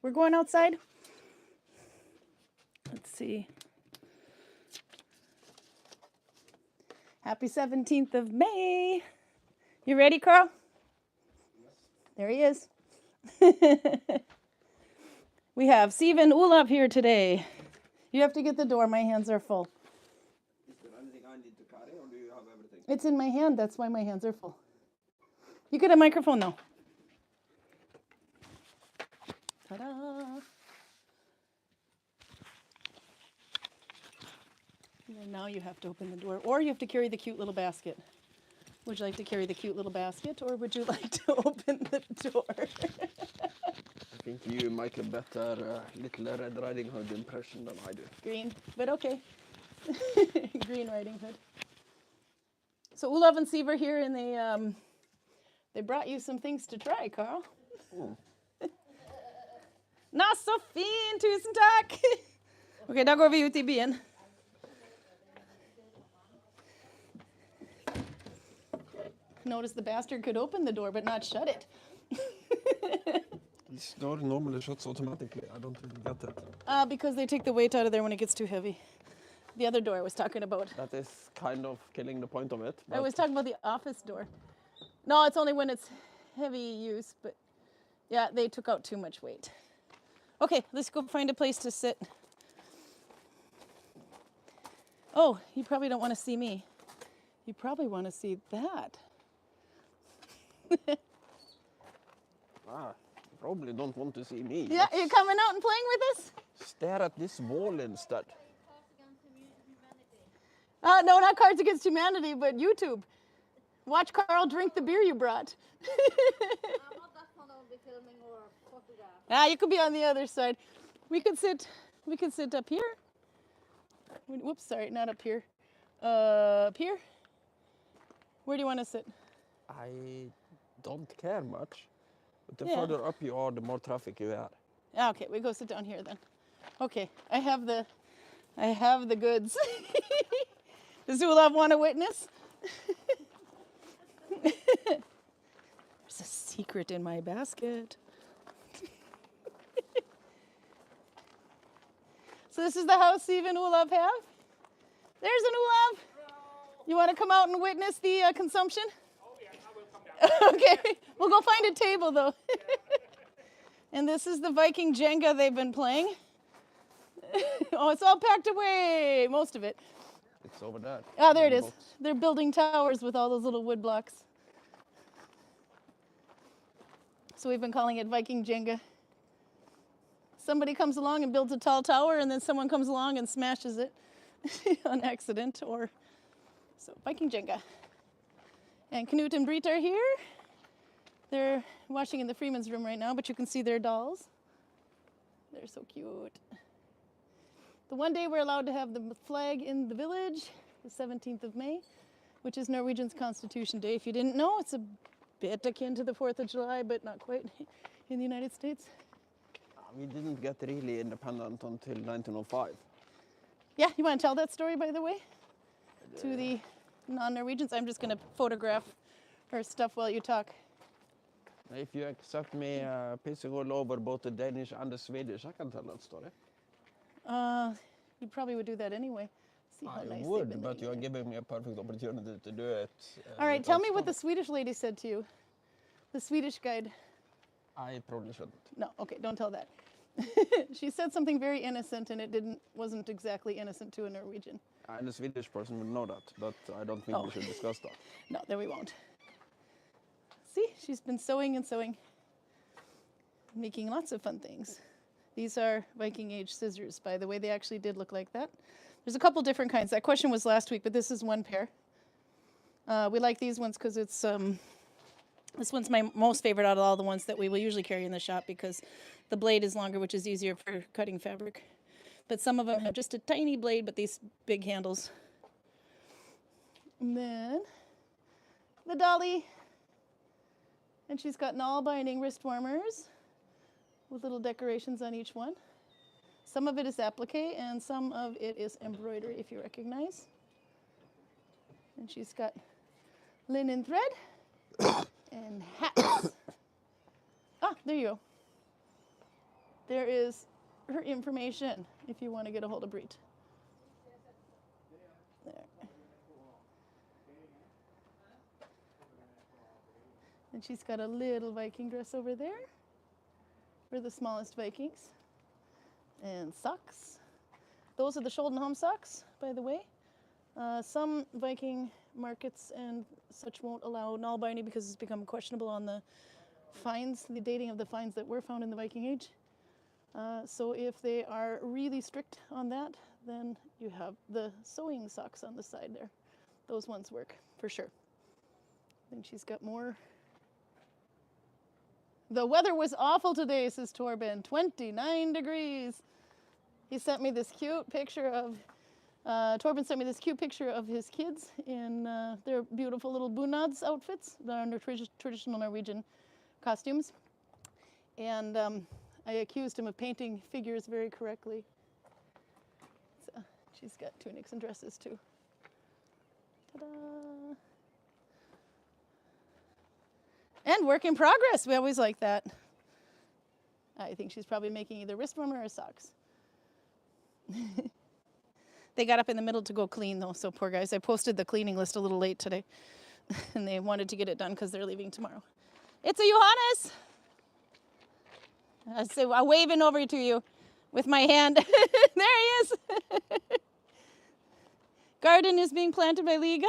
We're going outside. Let's see. Happy 17th of May. You ready, Karl? Yes. There he is. We have Siv and Olav here today. You have to get the door. My hands are full. Is there anything I need to carry, or do you have everything? It's in my hand. That's why my hands are full. You get a microphone, though. Ta-da. And now you have to open the door, or you have to carry the cute little basket. Would you like to carry the cute little basket, or would you like to open the door? I think you make a better Little Red Riding Hood impression than I do. Green, but okay. Green Riding Hood. So Olav and Siv are here, and they brought you some things to try, Karl. Mm. Na så fin, tusen tack! Okej, då går vi ut I byn. Notice the bastard could open the door but not shut it. This door normally shuts automatically. I don't really get it. Because they take the weight out of there when it gets too heavy. The other door I was talking about. That is kind of killing the point of it. I was talking about the office door. No, it's only when it's heavy use, but yeah, they took out too much weight. Okay, let's go find a place to sit. Oh, you probably don't want to see me. You probably want to see that. You probably don't want to see me. Yeah, you're coming out and playing with us? Stare at this wall instead. No, not Cards Against Humanity, but YouTube. Watch Karl drink the beer you brought. I'm not that fond of filming or photograph. You could be on the other side. We could sit up here. Whoops, sorry, not up here. Up here? Where do you want to sit? I don't care much. But the Yeah. further up you are, the more traffic you have. Okay, we go sit down here then. Okay, I have the goods. Does Olav want to witness? There's a secret in my basket. So this is the house Siv and Olav have. There's an Olav. You want to come out and witness the consumption? Oh yeah, I will come down. Okay, we'll go find a table though. And this is the Viking Jenga they've been playing. Oh, it's all packed away, most of it. It's over there. Oh, there it In is. the box. They're building towers with all those little wood blocks. So we've been calling it Viking Jenga. Somebody comes along and builds a tall tower, and then someone comes along and smashes it on accident, or so Viking Jenga. And Knut and Britt are here. They're washing in the Freeman's room right now, but you can see their dolls. They're so cute. The one day we're allowed to have the flag in the village, the 17th of May, which is Norwegian's Constitution Day. If you didn't know, it's a bit akin to the 4th of July, but not quite in the United States. We didn't get really independent until 1905. Yeah, you want to tell that story, by the way, to the non-Norwegians? I'm just going to photograph her stuff while you talk. If you accept me pissing all over both the Danish and the Swedish, I can tell that story. You probably would do that anyway. See how I nice they've would, been but you are laying giving me a perfect opportunity to do it. All right, tell without me what the stopping. Swedish lady said to you. The Swedish guide. I probably shouldn't. No, okay, don't tell that. She said something very innocent, and it wasn't exactly innocent to a Norwegian. And a Swedish person would know that, but I don't think Oh. we should discuss that. No, there we won't. See, she's been sewing and sewing, making lots of fun things. These are Viking age scissors, by the way. They actually did look like that. There's a couple different kinds. That question was last week, but this is one pair. We like these ones because it's this one's my most favorite out of all the ones that we will usually carry in the shop, because the blade is longer, which is easier for cutting fabric. But some of them have just a tiny blade, but these big handles. And then the dolly. And she's got Nalbinding wrist warmers with little decorations on each one. Some of it is applique and some of it is embroidery, if you recognize. And she's got linen thread and hats. Ah, there you go. there is her information if you want to get a hold of Breet. There. And she's got a little Viking dress over there for the smallest Vikings. And socks. Those are the Scholdenholm socks, by the way. Some Viking markets and such won't allow Nalbinding because it's become questionable on the finds, the dating of the finds that were found in the Viking Age. So if they are really strict on that, then you have the sewing socks on the side there. Those ones work for sure. Then she's got more. The weather was awful today, says Torben. 29 degrees. He sent me this cute picture of, Torben sent me this cute picture of his kids in their beautiful little bunads outfits. They're under traditional Norwegian costumes. And I accused him of painting figures very correctly. So she's got tunics and dresses too. Ta-da! And work in progress. We always like that. I think she's probably making either wrist warmer or socks. They got up in the middle to go clean though, so poor guys. I posted the cleaning list a little late today. And they wanted to get it done because they're leaving tomorrow. It's a Johannes! I'm waving over to you with my hand. There he is. Garden is being planted by Liga.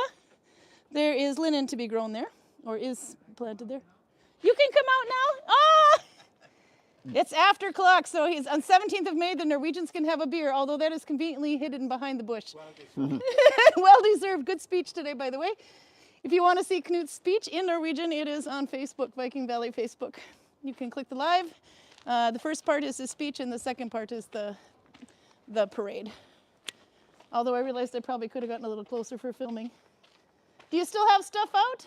There is linen to be grown there, or is planted there. You can come out now. Ah! It's after clock, so he's on 17th of May. The Norwegians can have a beer, although that is conveniently hidden behind the bush. Well deserved. Good speech today, by the way. If you want to see Knut's speech in Norwegian, it is on Facebook, Viking Valley Facebook. You can click the live. The first part is his speech, and the second part is the parade. Although I realized I probably could have gotten a little closer for filming. Do you still have stuff out?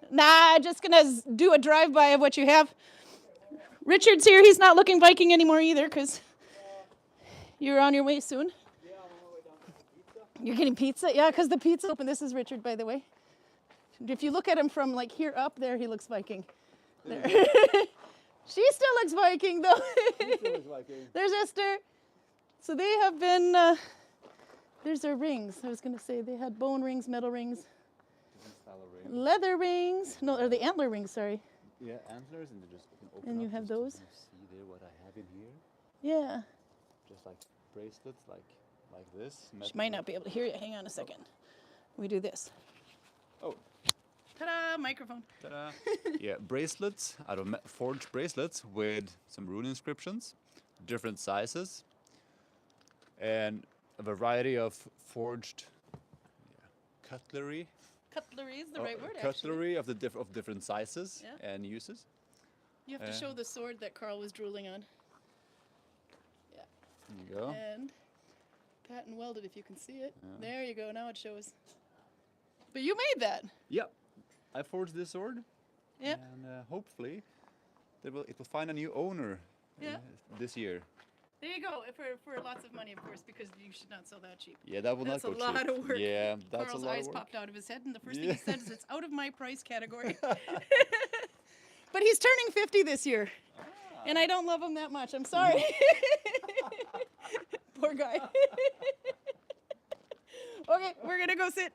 Nah, just gonna do a drive-by of what you have. Richard's here. He's not looking Viking anymore either, because you're on your way soon. You're getting pizza? Yeah, because the pizza open. This is Richard, by the way. If you look at him from like here up there, he looks Viking. There. She still looks Viking, though. There's Esther. So they have been, there's their rings. I was going to say they had bone rings, metal rings, leather rings. No, are they antler rings, sorry. Yeah, antlers, and they just open And you up have just those? to see there what I have in here. Yeah. Just like bracelets, like this. She might not be able to hear you. Hang on a second. We do this. Oh. Ta-da, microphone. Ta-da. Yeah, bracelets, out of forged bracelets with some rune inscriptions, different sizes, and a variety of forged cutlery. Cutlery is the right word, Cutlery of different sizes Yeah. and uses. You have to show the sword that Karl was drooling on. Yeah. There you go. And patent welded, if you can see it. Yeah. There you go. Now it shows. But you made that. Yep. I forged this sword. Yep. And hopefully it will find a new owner this year. There you go. For lots of money, of course, because you should not sell that cheap. Yeah, that will That's not go a lot cheap. of work. Yeah, that's Karl's a lot eyes of work. popped out of his head, and the first thing he said is, "It's out of my price category." But he's turning 50 this year, and I don't love him that much. I'm sorry. Poor guy. Okay, we're gonna go sit.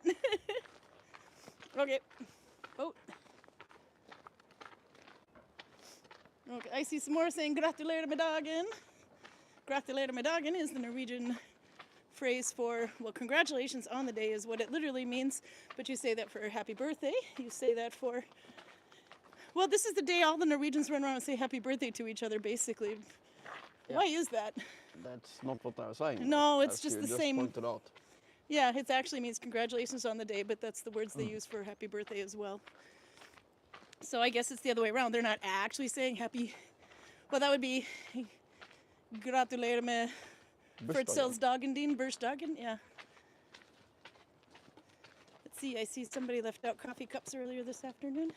Okay. Oh. Okay, I see some more saying "gratulerer med dagen." Gratulerer med dagen is the Norwegian phrase for, well, congratulations on the day is what it literally means, but you say that for happy birthday. You say that for, well, this is the day all the Norwegians run around and say happy birthday to each other, basically. Yeah. Why is that? That's not what I was saying. No, it's as just you the same. Pointed out. Yeah, it actually means congratulations on the day, but that's the words they use for happy birthday as well. So I guess it's the other way around. They're not actually saying happy, well, that would be gratulerer med Fødselsdagen din, bursdagen, yeah. Let's see, I see somebody left out coffee cups earlier this afternoon.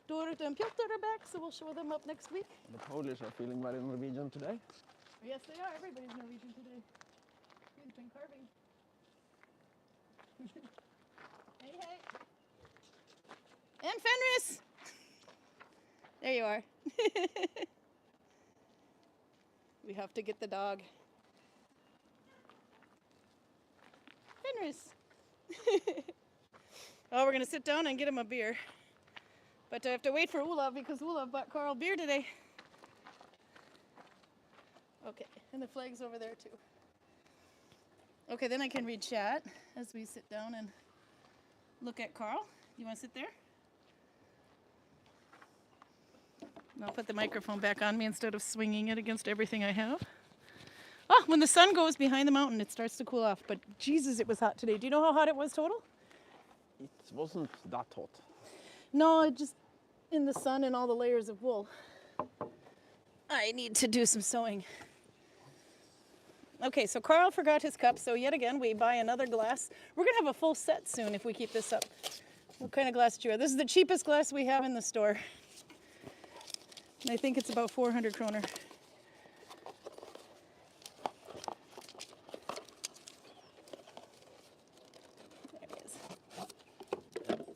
Dorrit and Piotr are back, so we'll show them up next week. The Polish are feeling very Norwegian today. Yes, they are. Everybody's Norwegian today. He's been carving. Hey, hey. And Fenris! There you are. We have to get the dog. Fenris. Oh, we're going to sit down and get him a beer. But I have to wait for Olav because Olav bought Karl beer today. Okay, and the flag's over there too. Okay, then I can read chat as we sit down and look at Karl. You want to sit there? And I'll put the microphone back on me instead of swinging it against everything I have. Oh, when the sun goes behind the mountain, it starts to cool off. But Jesus, it was hot today. Do you know how hot it was total? It wasn't that hot. No, it just in the sun and all the layers of wool. I need to do some sewing. Okay, so Karl forgot his cup, so yet again we buy another glass. We're gonna have a full set soon if we keep this up. What kind of glass do you have? This is the cheapest glass we have in the store. And I think it's about 400 kroner. There it is.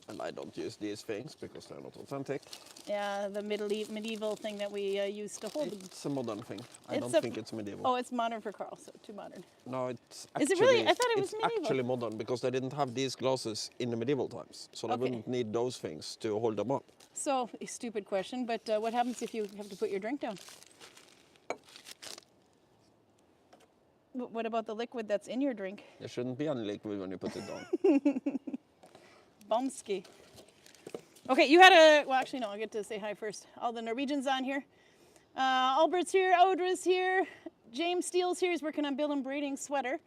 And I don't use these things because they're not authentic. Yeah, the medieval thing that we used to hold. It's a modern thing. I It's don't a- think it's medieval. Oh, it's modern for Karl, so too modern. No, it's Is actually... it really? I thought it was it's medieval. actually modern because they didn't have these glasses in the medieval times. So they Okay. wouldn't need those things to hold them up. So, a stupid question, but what happens if you have to put your drink down? What about the liquid that's in your drink? There shouldn't be any liquid when you put it down. Bomski. Okay, you had a, well actually no, I'll get to say hi first. All the Norwegians on here. Albert's here, Audra's here, James Steele's here, he's working on building braiding sweater.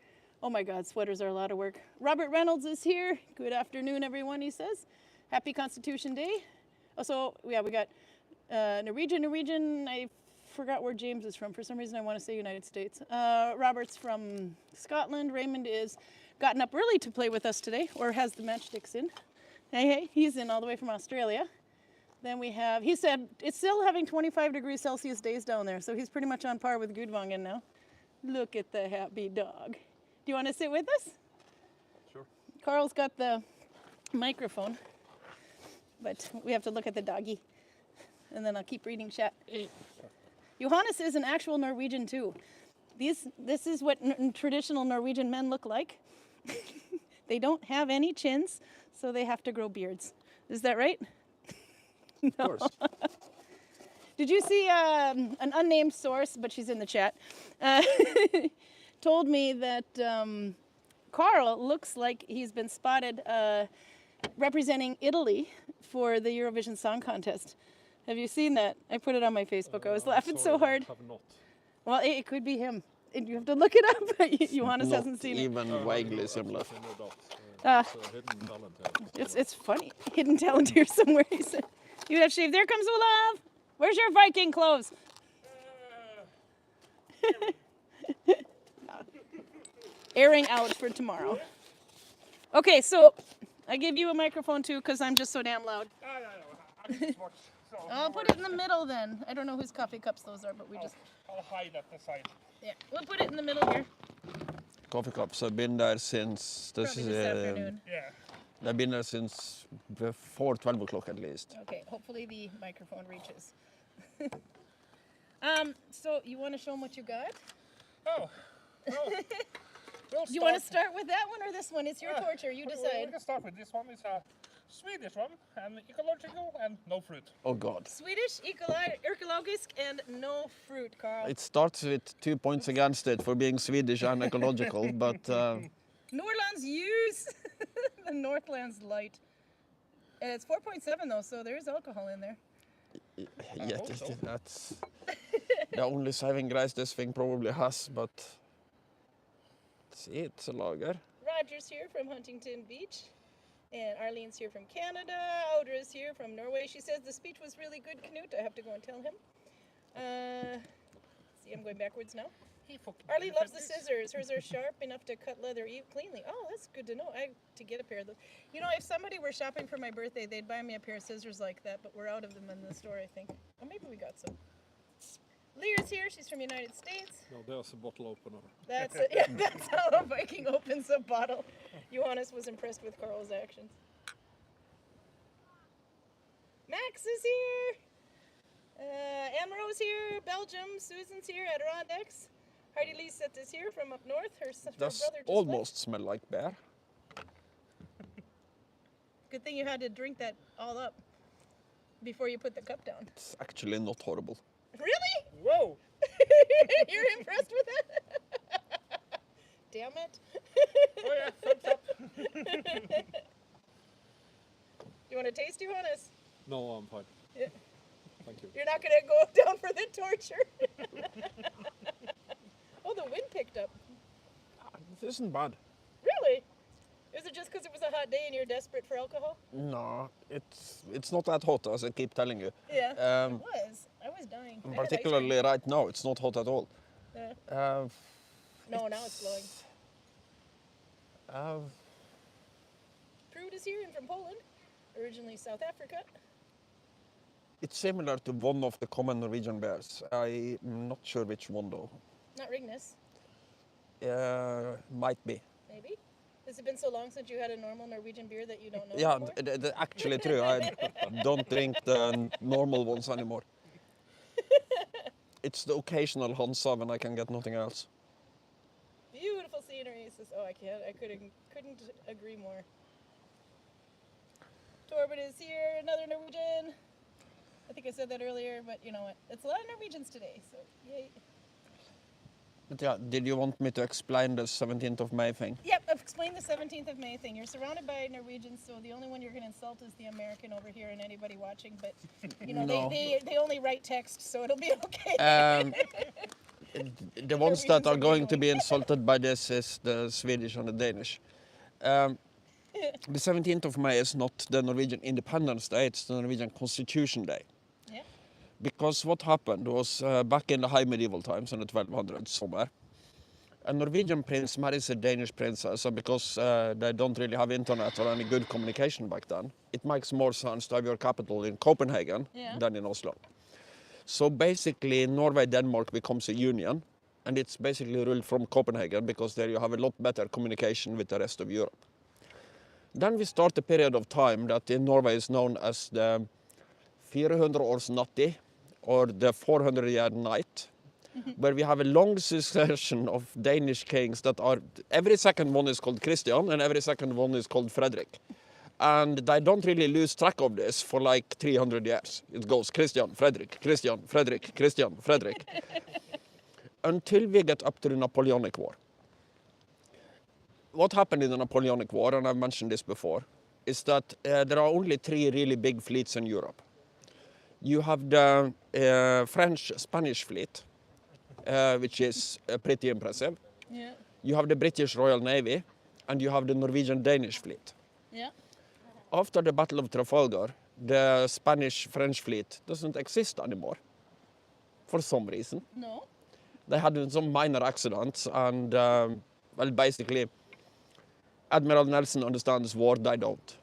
Oh my God, sweaters are a lot of work. Robert Reynolds is here. Good afternoon, everyone, he says. Happy Constitution Day. Oh, so, yeah, we got Norwegian, I forgot where James is from. For some reason, I want to say United States. Robert's from Scotland. Raymond is gotten up early to play with us today, or has the matchsticks in. Hey, he's in all the way from Australia. Then we have, he said, it's still having 25 degrees Celsius days down there, so he's pretty much on par with Gudvangen now. Look at the happy dog. Do you want to sit with us? Sure. Karl's got the microphone, but we have to look at the doggy. And then I'll keep reading chat. Johannes is an actual Norwegian too. This is what traditional Norwegian men look like. They don't have any chins, so they have to grow beards. Is that right? Of course. Did you see an unnamed source, but she's in the chat, told me that Karl looks like he's been spotted representing Italy for the Eurovision Song Contest. Have you seen that? I put it on my Facebook. I was laughing so hard. I have not. Well, it could be him. You have to look it up. Johannes Not hasn't seen it. even vaguely similar. No doubt. Ah. It's a hidden talent here. It's funny. Hidden talent here somewhere, he said. You have shaved. There comes Olav. Where's your Viking clothes? Airing out for tomorrow. Okay, so I give you a microphone too because I'm just so damn loud. I can just watch. So I'll put it in the middle then. I don't know whose coffee cups those are, but we just, I'll hide at the side. yeah, we'll put it in the middle here. Coffee cups have been there since... Probably this afternoon. Yeah. They've been there since before 12 o'clock at least. Okay, hopefully the microphone reaches. So you want to show them what you got? Oh. Well, we'll Do you want to start with that one or this one? It's your Yeah, torture. You we decide. can start with this one. It's a Swedish one, and ecological and no fruit. Oh God. Swedish, ekologisk, and no fruit, Karl. It starts with 2 points against it for being Swedish and ecological, but Norrlands use the Northlands light. It's 4.7 though, so there is alcohol in there. yeah, that's the only saving grace this thing probably has, but see, it's a lager. Roger's here from Huntington Beach. And Arlene's here from Canada. Audra's here from Norway. She says the speech was really good, Knut. I have to go and tell him. See, I'm going backwards now. Arlene loves the scissors. Hers are sharp enough to cut leather cleanly. Oh, that's good to know. I to get a pair of those. You know, if somebody were shopping for my birthday, they'd buy me a pair of scissors like that, but we're out of them in the store, I think. Oh, maybe we got some. Leah's here. She's from the United States. No, there's a bottle opener. That's it. Yeah, that's how a Viking opens a bottle. Johannes was impressed with Karl's actions. Max is here. Faroes here, Belgium, Susan's here, Adirondacks. Heidi Lisette is here from up north. Her Does brother just left. almost smell like bear. Good thing you had to drink that all up before you put the cup down. It's actually not horrible. Really? Whoa! You're impressed with that? Damn it. Oh yeah, thumbs up. You want to taste, Johannes? No, I'm fine. Yeah. Thank you. You're not going to go down for the torture. Oh, the wind picked up. This isn't bad. Really? Is it just because it was a hot day and you're desperate for alcohol? No, it's not that hot as I keep telling you. Yeah, Um, it was. I was dying. I had ice Particularly right now, it's not hot at all. cream. Yeah. No, now it's blowing. Uh, Prude is here and from Poland, originally South Africa. it's similar to one of the common Norwegian bears. I'm not sure which one though. Not Ringnes, Might be. maybe. Has it been so long since you had a normal Norwegian beer that you don't know Yeah, anymore? actually true. I don't drink the normal ones anymore. It's the occasional Hansa when I can get nothing else. Beautiful scenery. Says, oh, I can't. I couldn't agree more. Torben is here, another Norwegian. I think I said that earlier, but you know what? It's a lot of Norwegians today, so yay. But yeah, did you want me to explain the 17th of May thing? Yep, I've explained the 17th of May thing. You're surrounded by Norwegians, so the only one you're going to insult is the American over here and anybody watching. But, you know, No. they only write text, so it'll be okay. The ones that are going to be insulted by this is the Swedish and the Danish. The 17th of May is not the Norwegian Independence Day, it's the Norwegian Constitution Day. Yeah. Because what happened was back in the high medieval times, in the 1200s somewhere, a Norwegian prince marries a Danish princess, and because they don't really have internet or any good communication back then, it makes more sense to have your capital in Copenhagen than in Oslo. So basically Norway, Denmark becomes a union, and it's basically ruled from Copenhagen because there you have a lot better communication with the rest of Europe. Then we start a period of time that in Norway is known as the 400 års natti, or the 400-year night, where we have a long succession of Danish kings that are, every second one is called Christian and every second one is called Frederick. And they don't really lose track of this for like 300 years. It goes Christian, Frederick, Christian, Frederick, Christian, Frederick. Until we get up to the Napoleonic War. What happened in the Napoleonic War, and I've mentioned this before, is that there are only 3 really big fleets in Europe. You have the French-Spanish fleet, which is pretty impressive. Yeah. You have the British Royal Navy, and you have the Norwegian-Danish fleet. Yeah. After the Battle of Trafalgar, the Spanish-French fleet doesn't exist anymore, for some reason. No. They had some minor accidents, and well, basically, Admiral Nelson understands war, they don't.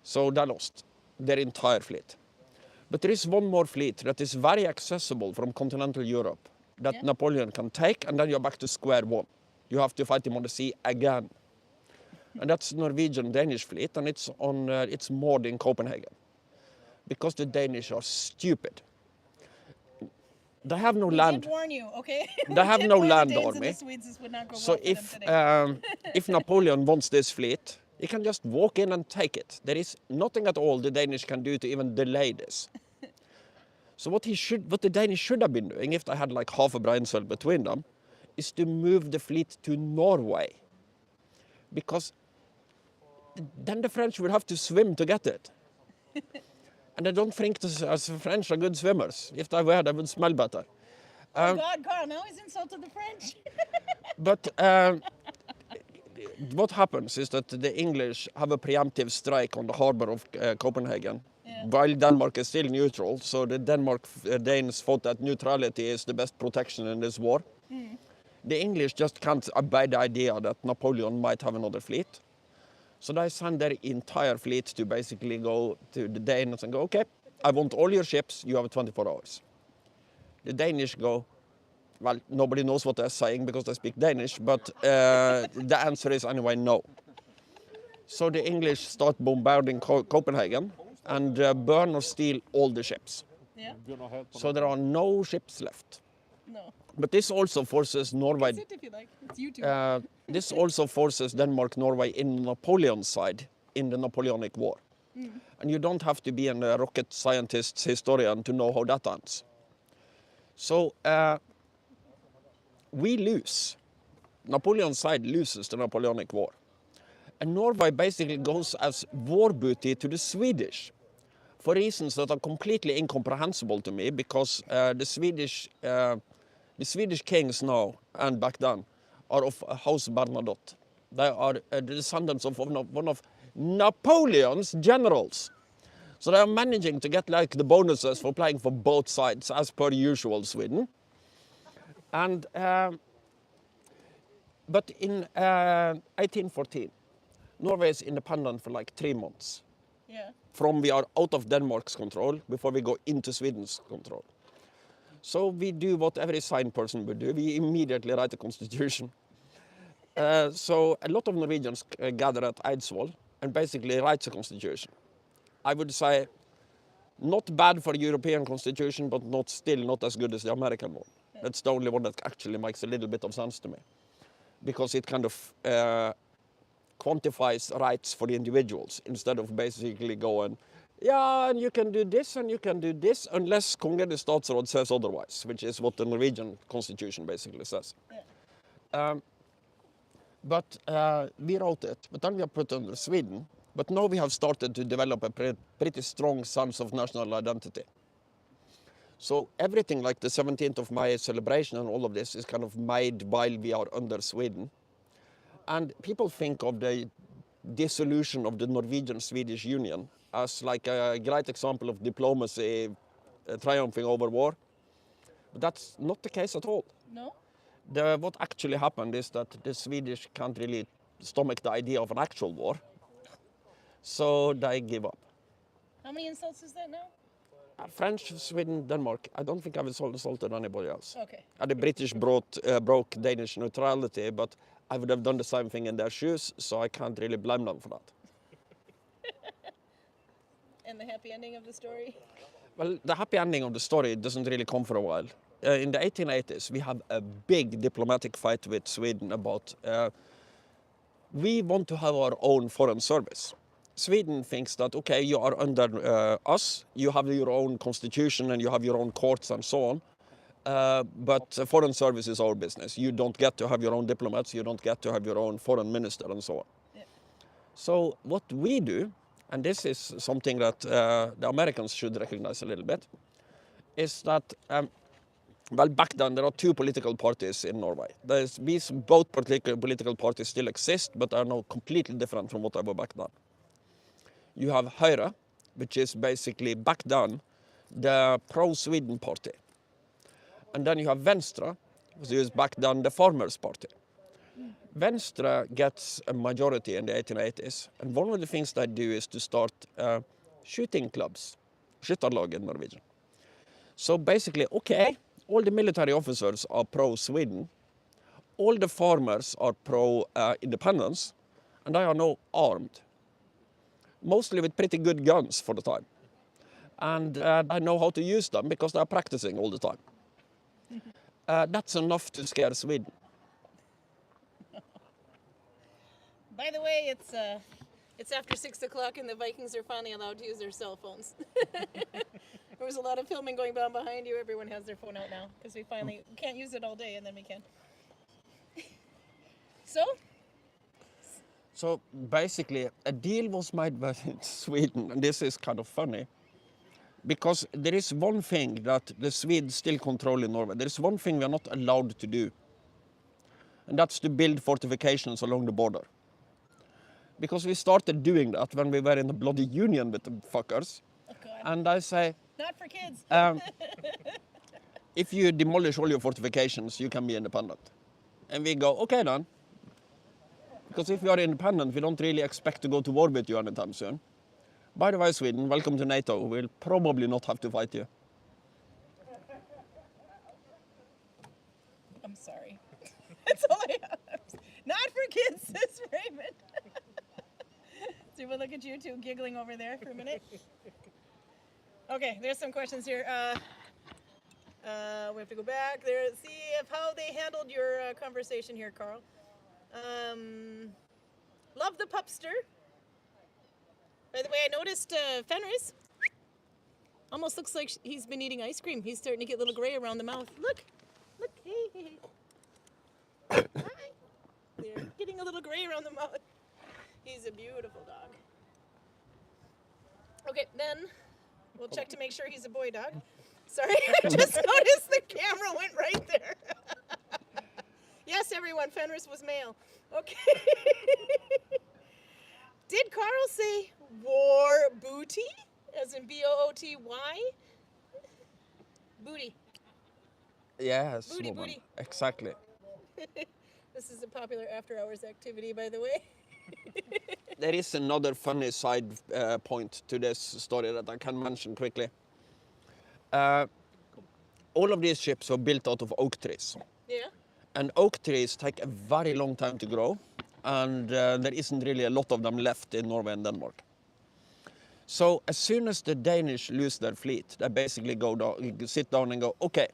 So they lost their entire fleet. But there is one more fleet that is very accessible from continental Europe that Napoleon can take, and then you're back to square one. You have to fight him on the sea again. And that's the Norwegian-Danish fleet, and it's moored in Copenhagen. Because the Danish are stupid. They have no We land. did warn you, okay? They have We did no warn the land Danes and army. the Swedes this would not go So well for them today. if Napoleon wants this fleet, he can just walk in and take it. There is nothing at all the Danish can do to even delay this. So what the Danish should have been doing, if they had like half a brain cell between them, is to move the fleet to Norway. Because then the French would have to swim to get it. And I don't think the French are good swimmers. If they were, they would smell better. Oh God, Karl, now he's insulted the French. But what happens is that the English have a preemptive strike on the harbor of Copenhagen, while Denmark is still neutral. So the Danes thought that neutrality is the best protection in this war. The English just can't obey the idea that Napoleon might have another fleet. So they send their entire fleet to basically go to the Danes and go, okay, I want all your ships, you have 24 hours. The Danish go, well, nobody knows what they're saying because they speak Danish, but the answer is anyway no. So the English start bombarding Copenhagen and burn or steal all the ships. Yeah. Bjørn har helt på So there are no ships left. No. But this also forces Norway. Sit if you like. It's YouTube. This also forces Denmark, Norway in Napoleon's side in the Napoleonic War. And you don't have to be a rocket scientist, historian to know how that ends. So we lose. Napoleon's side loses the Napoleonic War. And Norway basically goes as war booty to the Swedish for reasons that are completely incomprehensible to me, because the Swedish kings now and back then are of House Bernadotte. They are the descendants of one of Napoleon's generals. So they are managing to get like the bonuses for playing for both sides, as per usual Sweden. And but in 1814, Norway is independent for like 3 months. Yeah. From we are out of Denmark's control before we go into Sweden's control. So we do what every sane person would do. We immediately write a constitution. So a lot of Norwegians gather at Eidsvoll and basically write a constitution. I would say not bad for the European constitution, but still not as good as the American one. That's the only one that actually makes a little bit of sense to me, because it kind of quantifies rights for the individuals instead of basically going, yeah, and you can do this and you can do this, unless Kongen Statsråd says otherwise, which is what the Norwegian constitution basically says. Yeah. But we wrote it, but then we have put under Sweden. But now we have started to develop a pretty strong sense of national identity. So everything like the 17th of May celebration and all of this is kind of made while we are under Sweden. And people think of the dissolution of the Norwegian-Swedish Union as like a great example of diplomacy triumphing over war. But that's not the case at all. No? What actually happened is that the Swedish can't really stomach the idea of an actual war. So they give up. How many insults is that now? French, Sweden, Denmark. I don't think I've assaulted anybody else. Okay. The British broke Danish neutrality, but I would have done the same thing in their shoes, so I can't really blame them for that. And the happy ending of the story? Well, the happy ending of the story doesn't really come for a while. In the 1880s, we have a big diplomatic fight with Sweden about we want to have our own foreign service. Sweden thinks that, okay, you are under us, you have your own constitution and you have your own courts and so on, but foreign service is our business. You don't get to have your own diplomats, you don't get to have your own foreign minister and so on. Yeah. So what we do, and this is something that the Americans should recognize a little bit, is that, well, back then there are two political parties in Norway. Both political parties still exist, but are now completely different from what they were back then. You have Høyre, which is basically back then the pro-Sweden party. And then you have Venstre, which is back then the farmers' party. Venstre gets a majority in the 1880s, and one of the things they do is to start shooting clubs, skytterlag in Norwegian. So basically, okay, all the military officers are pro-Sweden, all the farmers are pro-independence, and they are now armed. Mostly with pretty good guns for the time. And I know how to use them because they're practicing all the time. That's enough to scare Sweden. By the way, it's after 6 o'clock and the Vikings are finally allowed to use their cell phones. There was a lot of filming going on behind you. Everyone has their phone out now because we can't use it all day, and then we can. So basically, a deal was made by Sweden, and this is kind of funny, because there is one thing that the Swedes still control in Norway. There is one thing we are not allowed to do, and that's to build fortifications along the border. Because we started doing that when we were in the bloody union with the fuckers. Oh, God. And I say, Not for kids. if you demolish all your fortifications, you can be independent. And we go, okay then. Because if we are independent, we don't really expect to go to war with you anytime soon. By the way, Sweden, welcome to NATO. We'll probably not have to fight you. I'm sorry. That's all I have. Not for kids, says Raymond. So we'll look at you two giggling over there for a minute. Okay, there's some questions here. We have to go back there, see if how they handled your conversation here, Karl. Love the pupster. By the way, I noticed Fenris almost looks like he's been eating ice cream. He's starting to get a little gray around the mouth. Look, hey. Hi. They're getting a little gray around the mouth. He's a beautiful dog. Okay, then we'll check to make sure he's a boy dog. Sorry, I just noticed the camera went right there. Yes, everyone, Fenris was male. Okay. Did Karl say war booty? As in B-O-O-T-Y? Booty. Yes, Booty, woman. booty. Exactly. This is a popular after-hours activity, by the way. There is another funny side point to this story that I can mention quickly. All of these ships are built out of oak trees. Yeah? And oak trees take a very long time to grow, and there isn't really a lot of them left in Norway and Denmark. So as soon as the Danish lose their fleet, they basically go down, sit down and go, okay,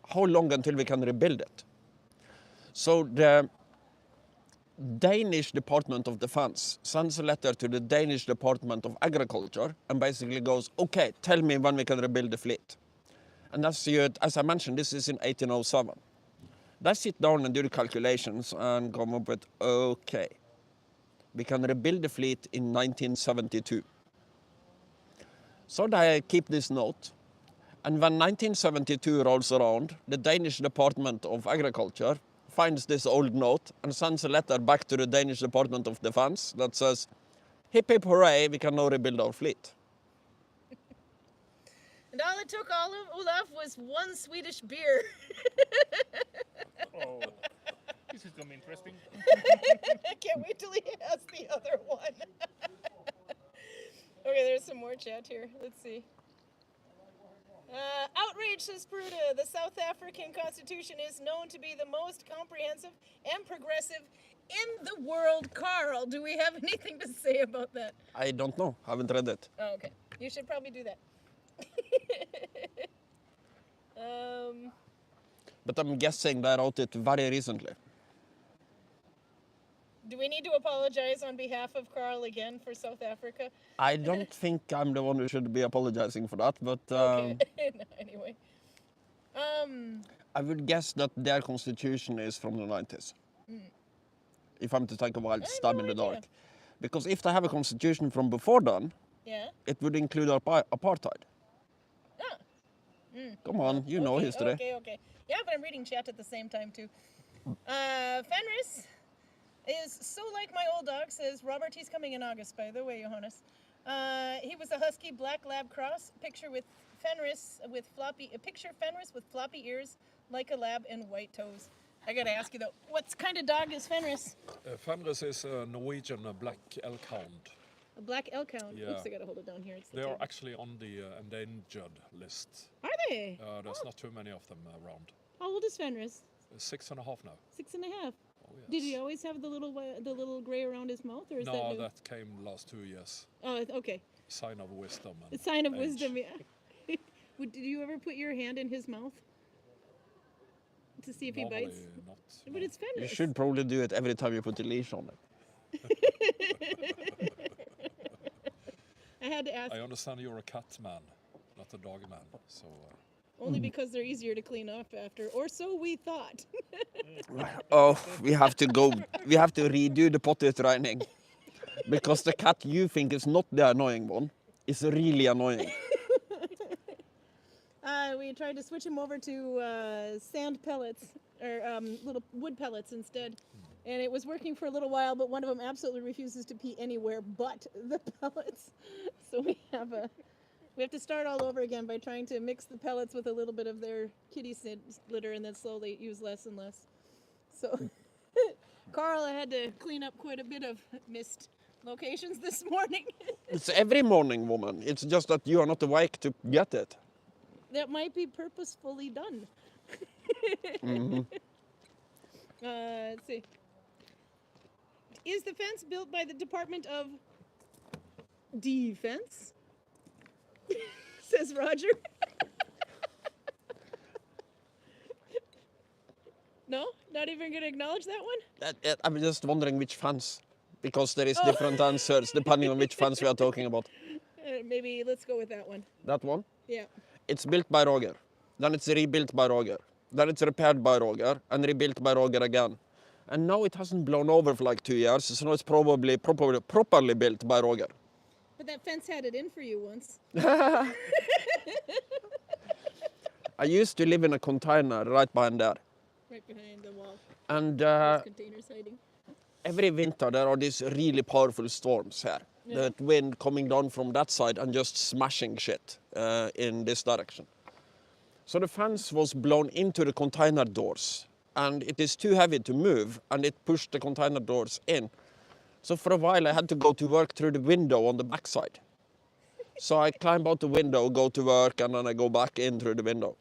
how long until we can rebuild it? So the Danish Department of Defense sends a letter to the Danish Department of Agriculture and basically goes, okay, tell me when we can rebuild the fleet. And as I mentioned, this is in 1807. They sit down and do the calculations and come up with, okay, we can rebuild the fleet in 1972. So they keep this note. And when 1972 rolls around, the Danish Department of Agriculture finds this old note and sends a letter back to the Danish Department of Defense that says, hip hip hooray, we can now rebuild our fleet. And all it took Olav was one Swedish beer. Oh, this is gonna be interesting. I can't wait till he has the other one. Okay, there's some more chat here. Let's see. Outrage, says Pruda. The South African Constitution is known to be the most comprehensive and progressive in the world. Karl, do we have anything to say about that? I don't know, haven't read it. Oh, okay. You should probably do that. But I'm guessing they wrote it very recently. Do we need to apologize on behalf of Karl again for South Africa? I don't think I'm the one who should be apologizing for that, but Okay. No, anyway. I would guess that their constitution is from the 90s. If I'm to take a wild stab in the idea. dark. Because if they have a constitution from before then, Yeah. it would include apartheid. Ah. Come on, you know history. Okay. Yeah, but I'm reading chat at the same time too. Fenris is so like my old dog, says Robert. He's coming in August, by the way, Johannes. He was a husky black lab cross. Picture Fenris with floppy ears, like a lab, and white toes. I gotta ask you though, what kind of dog is Fenris? Fenris is a Norwegian black elk hound. A black elk hound. Yeah. Oops, I gotta hold it down here. It's the They are table. actually on the endangered list. Are they? There's not too many of them around. How old is Fenris? 6.5 now. 6.5. Oh, yes. Did he always have the little gray around his mouth, or is that No, new? that came last 2 years. Oh, okay. Sign of wisdom. A And sign of age. wisdom, yeah. Did you ever put your hand in his mouth to see if he Normally bites? not. But no. it's Fenris. You should probably do it every time you put a leash on it. I had to ask, I understand you're a cat man, not a dog man. So only because they're easier to clean up after, or so we thought. Oh, we have to redo the potty training. Because the cat you think is not the annoying one is really annoying. We tried to switch him over to sand pellets, or little wood pellets instead. And it was working for a little while, but one of them absolutely refuses to pee anywhere but the pellets. So we have to start all over again by trying to mix the pellets with a little bit of their kitty litter and then slowly use less and less. So Karl, I had to clean up quite a bit of missed locations this morning. It's every morning, woman. It's just that you are not awake to get it. That might be purposefully done. Let's see. Is the fence built by the Department of Defense? says Roger. No? Not even going to acknowledge that one? I'm just wondering which fence, because there is different answers depending on which fence we are talking about. Maybe let's go with that one. That one? Yeah. It's built by Roger. Then it's rebuilt by Roger. Then it's repaired by Roger and rebuilt by Roger again. And now it hasn't blown over for like 2 years, so now it's probably properly built by Roger. But that fence had it in for you once. I used to live in a container right behind there. Right behind the wall. And Those containers hiding. every winter there are these really powerful storms here. Yeah. The wind coming down from that side and just smashing shit in this direction. So the fence was blown into the container doors, and it is too heavy to move, and it pushed the container doors in. So for a while I had to go to work through the window on the backside. So I climb out the window, go to work, and then I go back in through the window.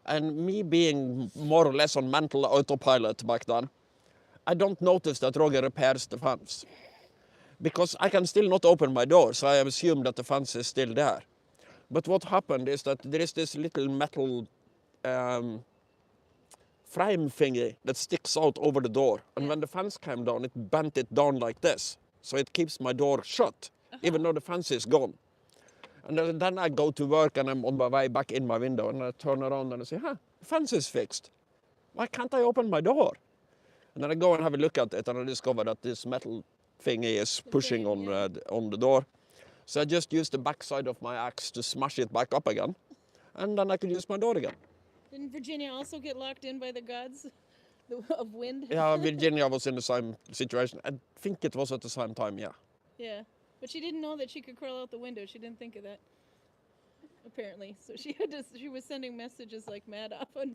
And me being more or less on mental autopilot back then, I don't notice that Roger repairs the fence. Because I can still not open my door, so I assume that the fence is still there. But what happened is that there is this little metal frame thingy that sticks out over the door. And when the fence came down, it bent it down like this. So it keeps my door shut, even though the fence is gone. And then I go to work and I'm on my way back in my window and I turn around and I say, the fence is fixed. Why can't I open my door? And then I go and have a look at it and I discover that this metal thingy is pushing on the door. So I just use the backside of my axe to smash it back up again. And then I can use my door again. Didn't Virginia also get locked in by the gods of wind? Yeah, Virginia was in the same situation. I think it was at the same time, yeah. Yeah. But she didn't know that she could crawl out the window. She didn't think of that, apparently. So she was sending messages like mad off on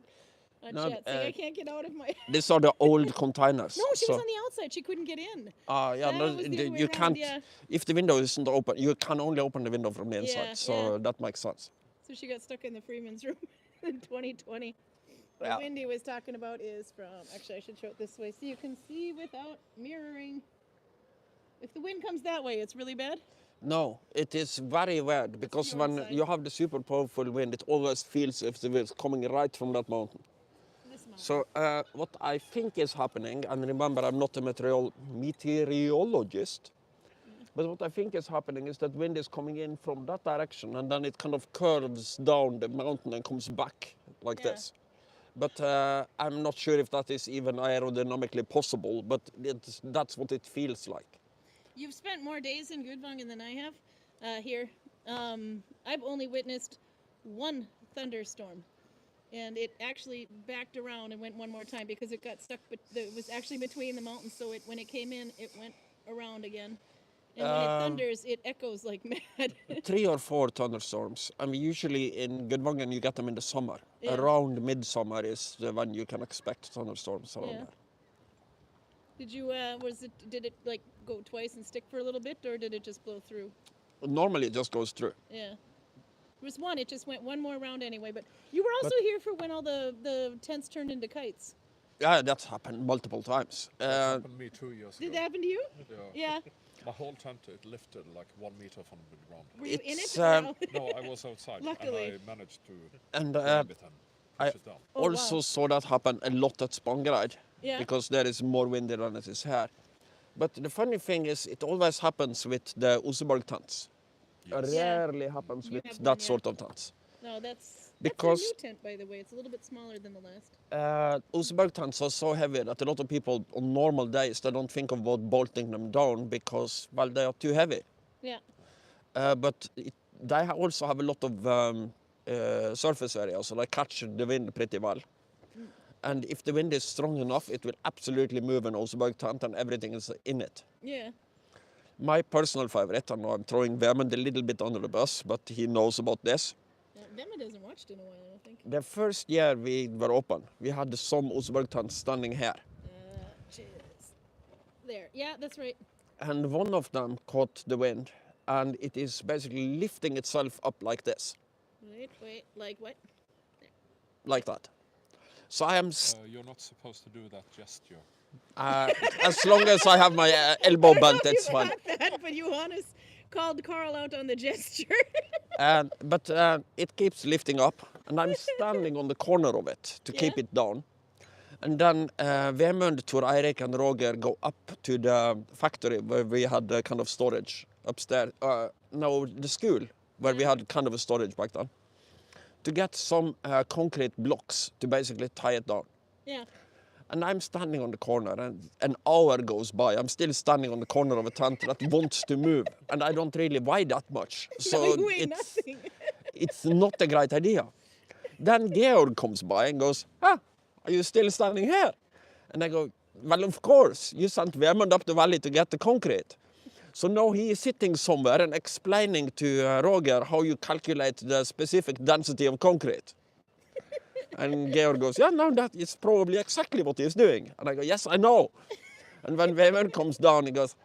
No, chat saying, I can't get out of my... These are the old containers. No, she so, was on the outside. She couldn't get in. yeah, That no, was the other way you around, can't, yeah. if the window isn't open, you can only open the window from the inside. Yeah, so yeah. that makes sense. So she got stuck in the Freeman's room in 2020. Yeah. What Wendy was talking about is from... Actually, I should show it this way so you can see without mirroring. If the wind comes that way, it's really bad. No, it is very weird because Your when side. you have the super powerful wind, it always feels if the wind is coming right from that mountain. This mountain. So what I think is happening, and remember I'm not a meteorologist, but what I think is happening is that wind is coming in from that direction and then it kind of curves down the mountain and comes back like Yeah. this. But I'm not sure if that is even aerodynamically possible, but that's what it feels like. You've spent more days in Gudvangen than I have here. I've only witnessed one thunderstorm. And it actually backed around and went one more time because it got stuck. But it was actually between the mountains, so when it came in, it went around again. And when it thunders, it echoes like mad. 3 or 4 thunderstorms. I mean, usually in Gudvangen you get them in the summer. Yeah. Around midsummer is when you can expect thunderstorms around Yeah. there. Did you? Did it like go twice and stick for a little bit, or did it just blow through? Normally it just goes through. Yeah. There was one. It just went one more round anyway. But you were also here for when all the tents turned into kites. Yeah, that's happened multiple times. That happened to me 2 years ago. Did that happen to you? Yeah. Yeah. My whole tent, it lifted like 1 meter from the ground. Were you in It's, it? Wow. No, I was outside Luckily. and I managed to And grab it and I push it down. Oh, also wow. saw that happen a lot at Spangereid Yeah. because there is more windy than it is here. But the funny thing is, it always happens with the Oseberg tents. Yes. Yeah. Rarely happens You with have that one, yeah. sort of tents. No, that's Because- a new tent, by the way. It's a little bit smaller than the last. Oseberg tents are so heavy that a lot of people on normal days, they don't think about bolting them down because, well, they are too heavy. Yeah. But they also have a lot of surface area, so they catch the wind pretty well. And if the wind is strong enough, it will absolutely move an Oseberg tent and everything is in it. Yeah. My personal favorite, I know I'm throwing Vemund a little bit under the bus, but he knows about this. Vemund hasn't watched in a while, I don't think. The first year we were open, we had some Oseberg tents standing here. Cheers. There. Yeah, that's right. And one of them caught the wind, and it is basically lifting itself up like this, Wait. Like what? like that. So I am, You're not supposed to do that gesture. as long as I have my elbow bent, I it's don't know fine. if you got that, but Johannes called Karl out on the gesture. But it keeps lifting up, and I'm standing on the corner of it to keep Yeah. it down. And then Vemund, Tor Eirik, and Roger go up to the factory where we had kind of storage upstairs. No, the school where we had kind of a storage back then, to get some concrete blocks to basically tie it down. Yeah. And I'm standing on the corner, and an hour goes by. I'm still standing on the corner of a tent that wants to move, and I don't really weigh that much. So you weigh it's nothing. it's not a great idea. Then Georg comes by and goes, "Ah, are you still standing here?" And I go, "Well, of course. You sent Vemund up the valley to get the concrete." So now he is sitting somewhere and explaining to Roger how you calculate the specific density of concrete. And Georg goes, "Yeah, no, that is probably exactly what he's doing." And I go, "Yes, I know." And when Vemund comes down, he goes,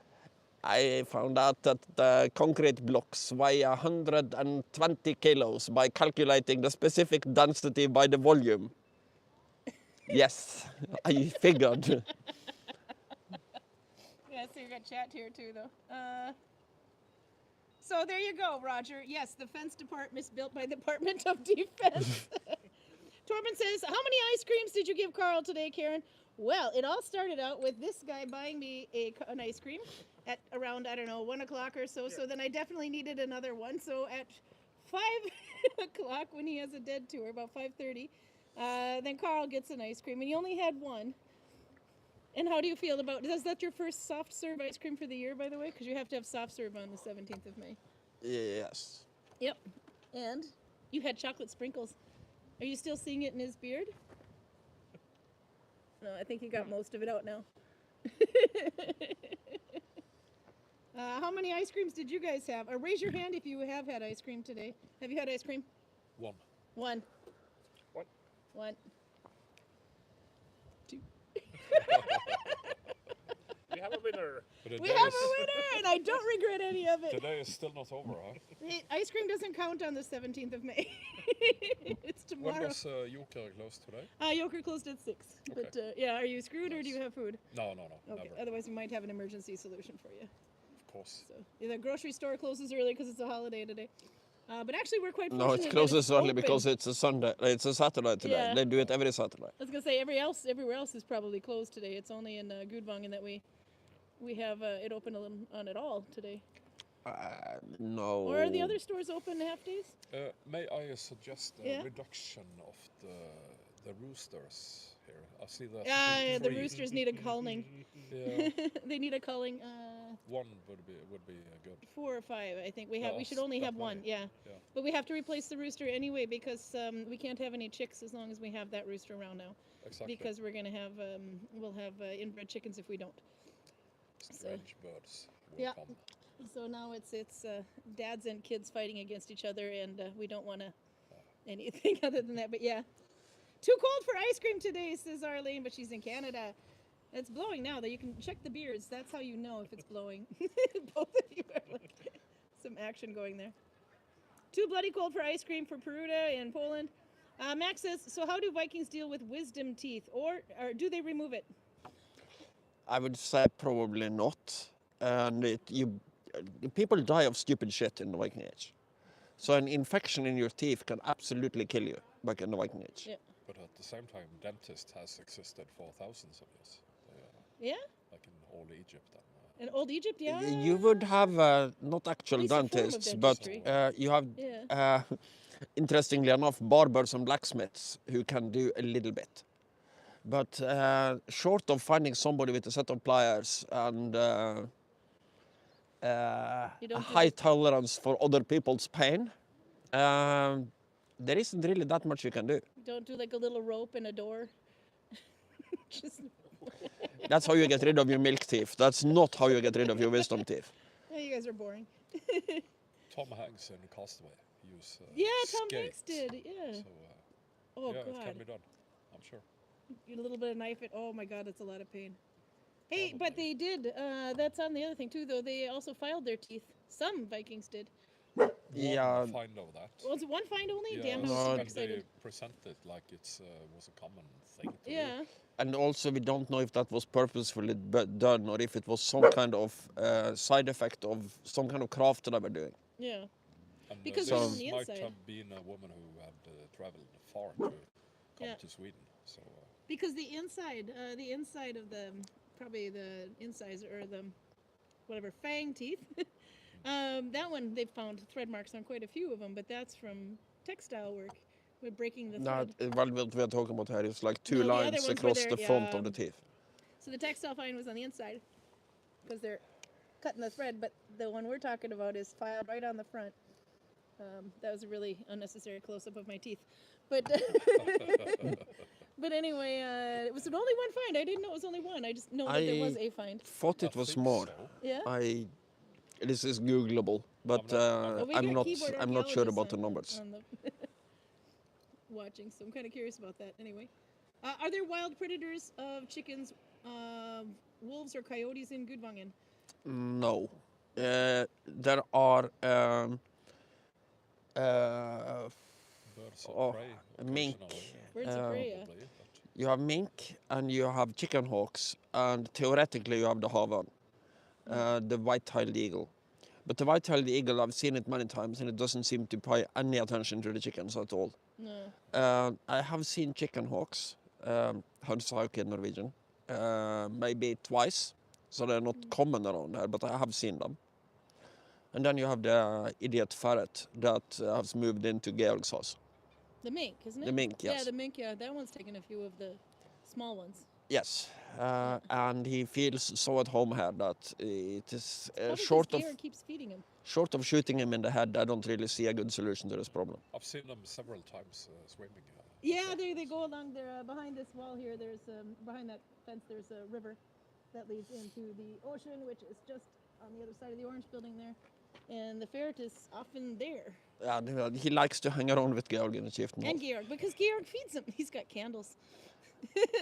"I found out that the concrete blocks weigh 120 kilos by calculating the specific density by the volume." Yes, I figured. Yeah, so you got chat here too, though. So there you go, Roger. Yes, the fence department is built by the Department of Defense. Torben says, "How many ice creams did you give Karl today, Karin?" Well, it all started out with this guy buying me an ice cream at around, I don't know, 1 o'clock or so. So then I definitely needed another one. So at 5 o'clock, when he has a dead tour, about 5:30, then Karl gets an ice cream, and he only had one. And how do you feel about, is that your first soft serve ice cream for the year, by the way? Because you have to have soft serve on the 17th of May. Yes. Yep. And you had chocolate sprinkles. Are you still seeing it in his beard? No, I think he got most of it out now. How many ice creams did you guys have? Or raise your hand if you have had ice cream today. Have you had ice cream? One. One. One. One. Two. We have a winner. But the We day have is- a winner, and I don't regret any of The it. day is still not over, huh? Hey, ice cream doesn't count on the 17th of May. It's When tomorrow. does Joker close today? Joker closed at 6. But yeah, are you screwed or do you have food? No, Okay, never. otherwise we might have an emergency solution for you. Of course. So yeah, the grocery store closes early because it's a holiday today. But actually, we're quite No, fortunate. it that closes it's early open. because it's a Sunday. It's a Saturday today. Yeah. They do it every Saturday. I was gonna say everywhere else is probably closed today. It's only in Gudvangen that we have it open on it all today. No. Or are the other stores open half days? May I suggest a Yeah. reduction of the roosters here? I see that. Yeah, the three. roosters need a culling. Yeah, They need a culling. one would be good. 4 or 5, I think. We No, should only that have one. many. Yeah. Yeah. But we have to replace the rooster anyway because we can't have any chicks as long as we have that rooster around now. Exactly. Because we're gonna have we'll have inbred chickens if we don't. Strange birds will Yeah. come. So now it's dads and kids fighting against each other, and we don't want to anything other than that. But yeah, too cold for ice cream today, says Arlene, but she's in Canada. It's blowing now. That you can check the beards. That's how you know if it's blowing. Both of you are like some action going there. Too bloody cold for ice cream for Peruta in Poland. Max says, so how do Vikings deal with wisdom teeth, or do they remove it? I would say probably not. And people die of stupid shit in the Viking Age. So an infection in your teeth can absolutely kill you back in the Viking Age. Yeah. But at the same time, dentist has existed for thousands of years. Yeah? Like in old Egypt. In Old Egypt, yeah? You would have not actual least a form of dentists, but dentistry. you have, Yeah. interestingly enough, barbers and blacksmiths who can do a little bit. But short of finding somebody with a set of pliers and a You don't do high tolerance for other people's pain, there isn't really that much you can do. Don't do like a little rope and a door. Just, That's how you get rid of your milk teeth. That's not how you get rid of your wisdom teeth. yeah, you guys are boring. Tom Hanks in Castaway use Yeah, Tom Hanks skate. did. Yeah. So Oh yeah, it God. can be done. I'm sure. Get a little bit of knife it. Oh my God, that's a lot of pain. Hey, but they did. That's on the other thing too, though. They also filed their teeth. Some Vikings did. Yeah. one find of that. Was it one find only? Yeah, Damn, I was No, super and excited. they present it like it's was a common thing to do. Yeah. And also we don't know if that was purposefully done or if it was some kind of side effect of some kind of craft that they were doing. Yeah. And Because they're this on the might inside. have been a woman who had traveled far to come Yeah. to Sweden. So Because the inside of the, probably the incisor or the, whatever, fang teeth, that one they've found thread marks on quite a few of them, but that's from textile work with breaking the Not, thread. well, what we are talking about here is like two No, the other lines ones were across there, the front yeah, of the teeth. So the textile find was on the inside because they're cutting the thread, but the one we're talking about is filed right on the front. That was a really unnecessary close-up of my teeth. But but anyway, it was only one find. I didn't know it was only one. I just know that there was a find. Thought it I was think more. so. Yeah. This is Googleable, but Well, we I'm got not keyboard I'm not sure archaeologists about the on numbers. on the watching, so I'm kind of curious about that. Anyway, are there wild predators of chickens, wolves, or coyotes in Gudvangen? No, there are Birds of Oh, prey. mink. occasionally, Birds of prey, yeah. probably, but you have mink and you have chicken hawks, and theoretically you have the haven, the white-tailed eagle. But the white-tailed eagle, I've seen it many times, and it doesn't seem to pay any attention to the chickens at all. No. I have seen chicken hawks, hønsehauk in Norwegian, maybe twice, so they're not common around here, but I have seen them. And then you have the idiot ferret that has moved into Georg's house. The mink, isn't it? The mink, Yeah, yes. the mink, yeah. That one's taken a few of the small ones. Yes, and he feels so at home here that it is Probably short because of Georg keeps feeding him. short of shooting him in the head. I don't really see a good solution to this problem. I've seen them several times swimming. Yeah, they go along there. Behind this wall here, there's behind that fence, there's a river that leads into the ocean, which is just on the other side of the orange building there. And the ferret is often there. Yeah, he likes to hang around with Georg in the chieftain hall. And Georg, because Georg feeds him. He's got candles.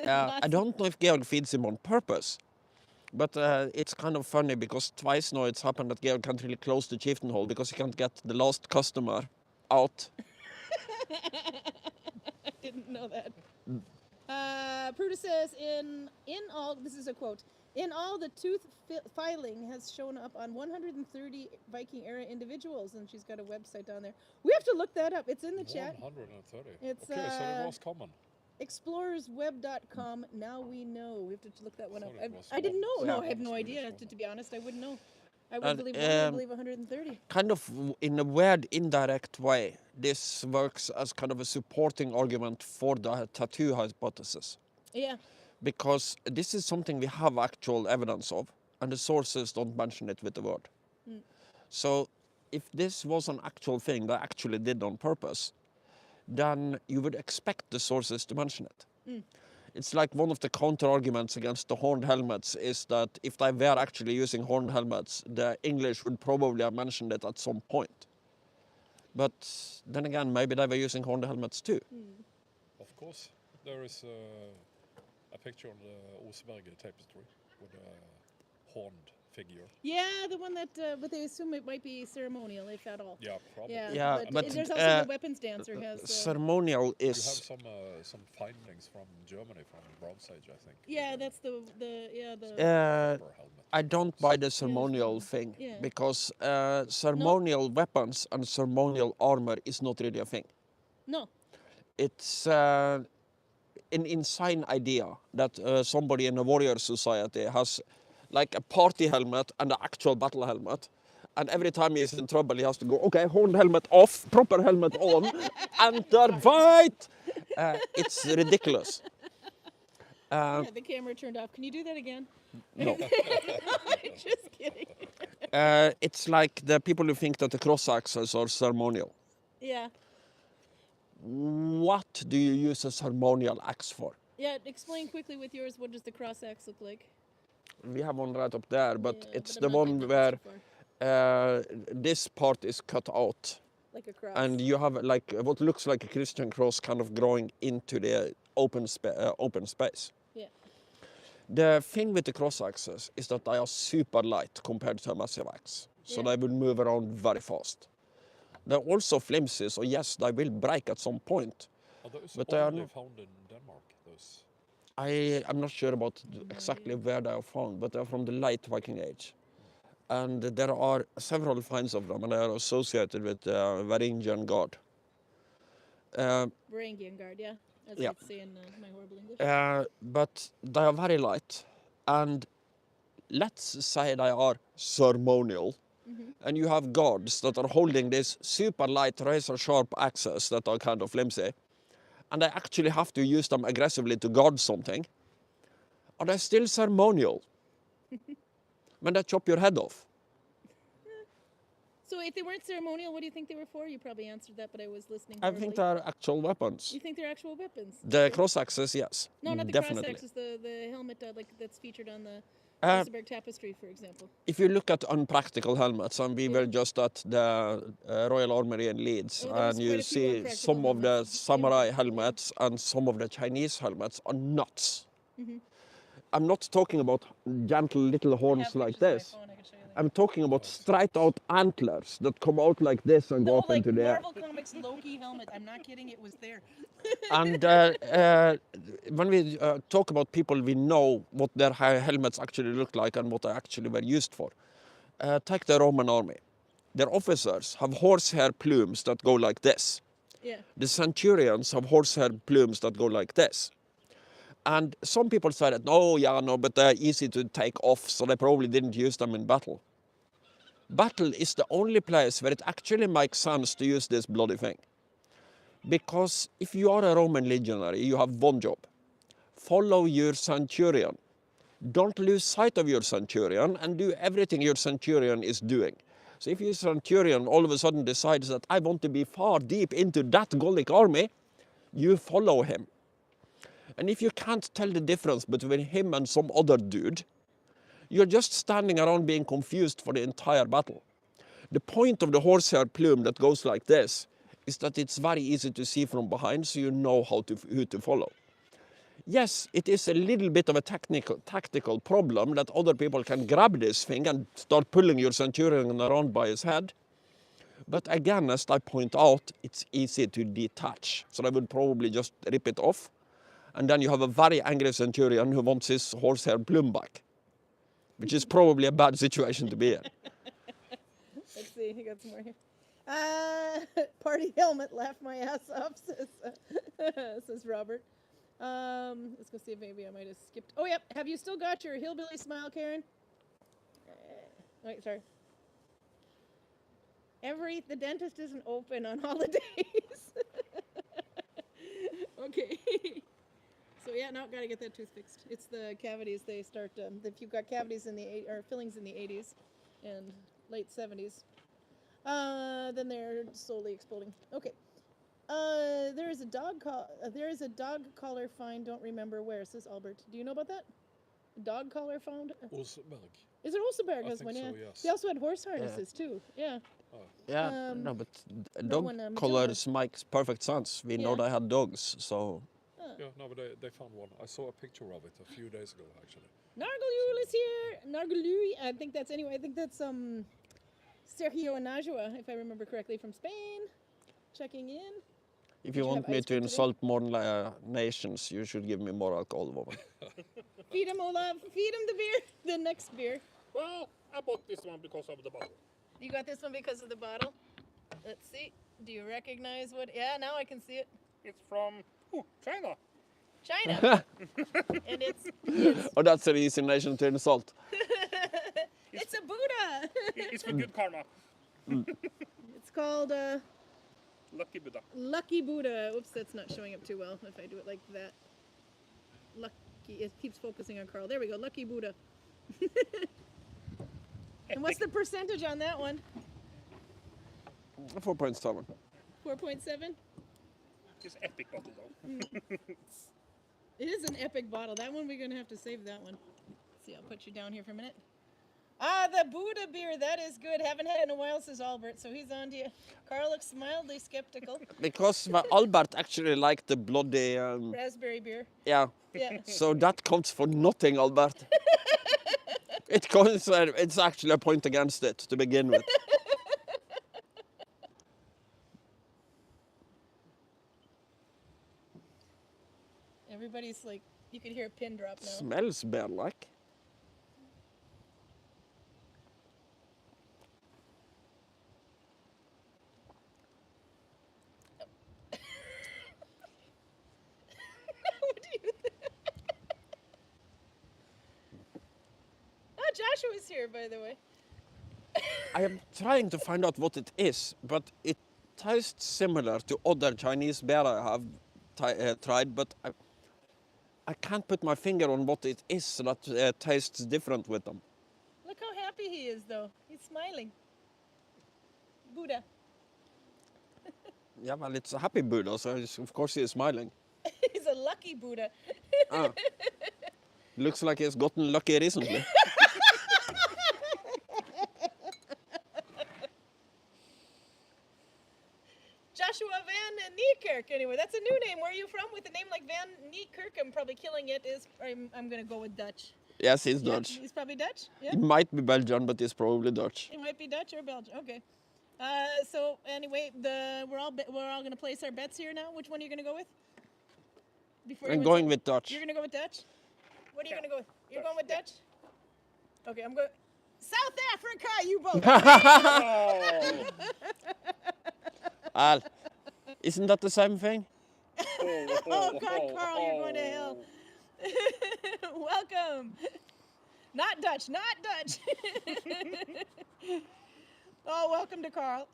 I don't know if Georg feeds him on purpose, but it's kind of funny because twice now it's happened that Georg can't really close the chieftain hall because he can't get the last customer out. I didn't know that. Pruda says, in all, this is a quote, in all, the tooth filing has shown up on 130 Viking era individuals, and she's got a website down there. We have to look that up. It's in the chat. 130. It's, okay, so it was common. Explorersweb.com. Now we know. We have to look that one up. Thought it was I didn't know. one. No, Yeah. I have no Swedish idea. one. To be honest, I wouldn't know. I would And, believe one. I believe 130. Kind of in a weird indirect way, this works as kind of a supporting argument for the tattoo hypothesis. Yeah. Because this is something we have actual evidence of, and the sources don't mention it with the word. So if this was an actual thing they actually did on purpose, then you would expect the sources to mention it. It's like one of the counter-arguments against the horned helmets is that if they were actually using horned helmets, the English would probably have mentioned it at some point. But then again, maybe they were using horned helmets too. Of course, there is a picture on the Oseberg tapestry with a horned figure. Yeah, the one that, but they assume it might be ceremonial, if at all. Yeah, probably. Yeah, Yeah, but but, there's also the weapons dancer has. Ceremonial You is... have some findings from Germany from Bronze Age, I think. Yeah, that's the Proper helmet. I don't buy the ceremonial thing Yeah. because ceremonial weapons and ceremonial armor is not really a thing. no. It's an insane idea that somebody in a warrior society has like a party helmet and an actual battle helmet. And every time he's in trouble, he has to go, okay, horned helmet off, proper helmet on, enter, fight! It's ridiculous. Yeah, the camera turned off. Can you do that again? No. Just kidding. It's like the people who think that the cross axes are ceremonial. Yeah. What do you use a ceremonial axe for? Yeah, explain quickly with yours, what does the cross axe look like? We have one right up there, but Yeah, it's but the I'm not one getting where so far. this part is cut out. Like a cross. And you have like what looks like a Christian cross kind of growing into the open space. Yeah. The thing with the cross axes is that they are super light compared to a massive axe. So Yeah. they will move around very fast. They're also flimsy, so yes, they will break at some point. Are those But they are only not- found in Denmark? Those. I'm not sure about exactly where they are found, but they're from the late Viking Age. And there are several finds of them, and they are associated with Varangian God. Varangian guard, yeah. As Yeah. I'd say in my horrible English. But they are very light, and let's say they are ceremonial, and you have gods that are holding this super light razor sharp axes that are kind of flimsy, and they actually have to use them aggressively to guard something. Are they still ceremonial when they chop your head off? So if they weren't ceremonial, what do you think they were for? You probably answered that, but I was listening. I think horribly. they're actual weapons. You think they're actual weapons? The cross axes, yes. No, not the definitely. cross axes. The helmet like that's featured on the Uh, Oseberg tapestry, for example. If you look at unpractical helmets, and we were just at the Royal Armory in Leeds, Oh, there was and quite you a few see unpractical some of the helmets. samurai helmets and some of the Chinese helmets are nuts. Mm-hmm. I'm not talking about gentle little horns like this. I'm talking about straight out antlers that come out like this and go No, up like into the air. Marvel Comics Loki helmet. I'm not kidding. It was there. And when we talk about people, we know what their helmets actually look like and what they actually were used for. Take the Roman army. Their officers have horsehair plumes that go like this. Yeah. The centurions have horsehair plumes that go like this. And some people say that, no, but they're easy to take off, so they probably didn't use them in battle. Battle is the only place where it actually makes sense to use this bloody thing. Because if you are a Roman legionary, you have one job. Follow your centurion. Don't lose sight of your centurion and do everything your centurion is doing. So if your centurion all of a sudden decides that I want to be far deep into that Gallic army, you follow him. And if you can't tell the difference between him and some other dude, you're just standing around being confused for the entire battle. The point of the horsehair plume that goes like this is that it's very easy to see from behind, so you know who to follow. Yes, it is a little bit of a tactical problem that other people can grab this thing and start pulling your centurion around by his head. But again, as I point out, it's easy to detach. So I would probably just rip it off. And then you have a very angry centurion who wants his horsehair plume back, which is probably a bad situation to be in. Let's see. You got some more here. Party helmet, laugh my ass off, says Robert. Let's go see if maybe I might have skipped. Oh, yep. Have you still got your hillbilly smile, Karin? Wait, sorry. The dentist isn't open on holidays. Okay. So yeah, now gotta get that tooth fixed. It's the cavities. They start if you've got cavities or fillings in the 80s and late 70s, then they're slowly exploding. Okay. There is a dog collar find. Don't remember where. Says Albert. Do you know about that? A dog collar found. Oseberg. Is it Oseberg I has think one? Yeah. so, yes. They also had horse harnesses too. Yeah. Yeah, no, but no dog one, collars makes perfect sense. We know Yeah. they had dogs, so... Yeah, no, but they found one. I saw a picture of it a few days ago, actually. Nargalul is here. Nargalui. I think that's Sergio Najwa, if I remember correctly, from Spain, checking in. If you you want have me ice to cream today? insult more nations, you should give me more alcohol, woman. Feed him, Olav. Feed him the beer. The next beer. Well, I bought this one because of the bottle. You got this one because of the bottle. Let's see. Do you recognize what? Yeah, now I can see it. It's from China. China. And it's Oh, that's an easy nation to insult. it's a Buddha. It's for good karma. It's called Lucky Buddha. Lucky Buddha. Oops, that's not showing up too well if I do it like that. Lucky. It keeps focusing on Karl. There we go. Lucky Buddha. And what's the percentage on that one? 4.7. 4.7? It's epic bottle though. It is an epic bottle. That one we're going to have to save that one. Let's see, I'll put you down here for a minute. Ah, the Buddha beer. That is good. Haven't had it in a while, says Albert. So he's on to you. Karl looks mildly skeptical. Because Albert actually liked the bloody... Raspberry beer. yeah. Yeah. So that counts for nothing, Albert. It's actually a point against it to begin with. Everybody's like, you could hear a pin drop now. Smells bear-like. What do you think? Oh, Joshua's here, by the way. I am trying to find out what it is, but it tastes similar to other Chinese bear I have tried, but I can't put my finger on what it is that tastes different with them. Look how happy he is, though. He's smiling. Buddha. Yeah, well, it's a happy Buddha, so of course he is smiling. He's a lucky Buddha. Ah. Looks like he's gotten lucky recently. Joshua Van Niekerk, anyway. That's a new name. Where are you from? With a name like Van Niekerk, I'm probably killing it. I'm going to go with Dutch. Yes, he's Yeah, Dutch. he's probably Dutch? Yeah? He might be Belgian, but he's probably Dutch. He might be Dutch or Belgian. Okay. So anyway, we're all going to place our bets here now. Which one are you going to go with? Before I'm going with Dutch. You're going to go with Dutch? What are you going to go with? You're going with Dutch? Okay, I'm going... South Africa, you both! Al, isn't that the same thing? Oh, God, Karl, you're going to hell. Welcome. Not Dutch, not Dutch. Oh, welcome to Karl.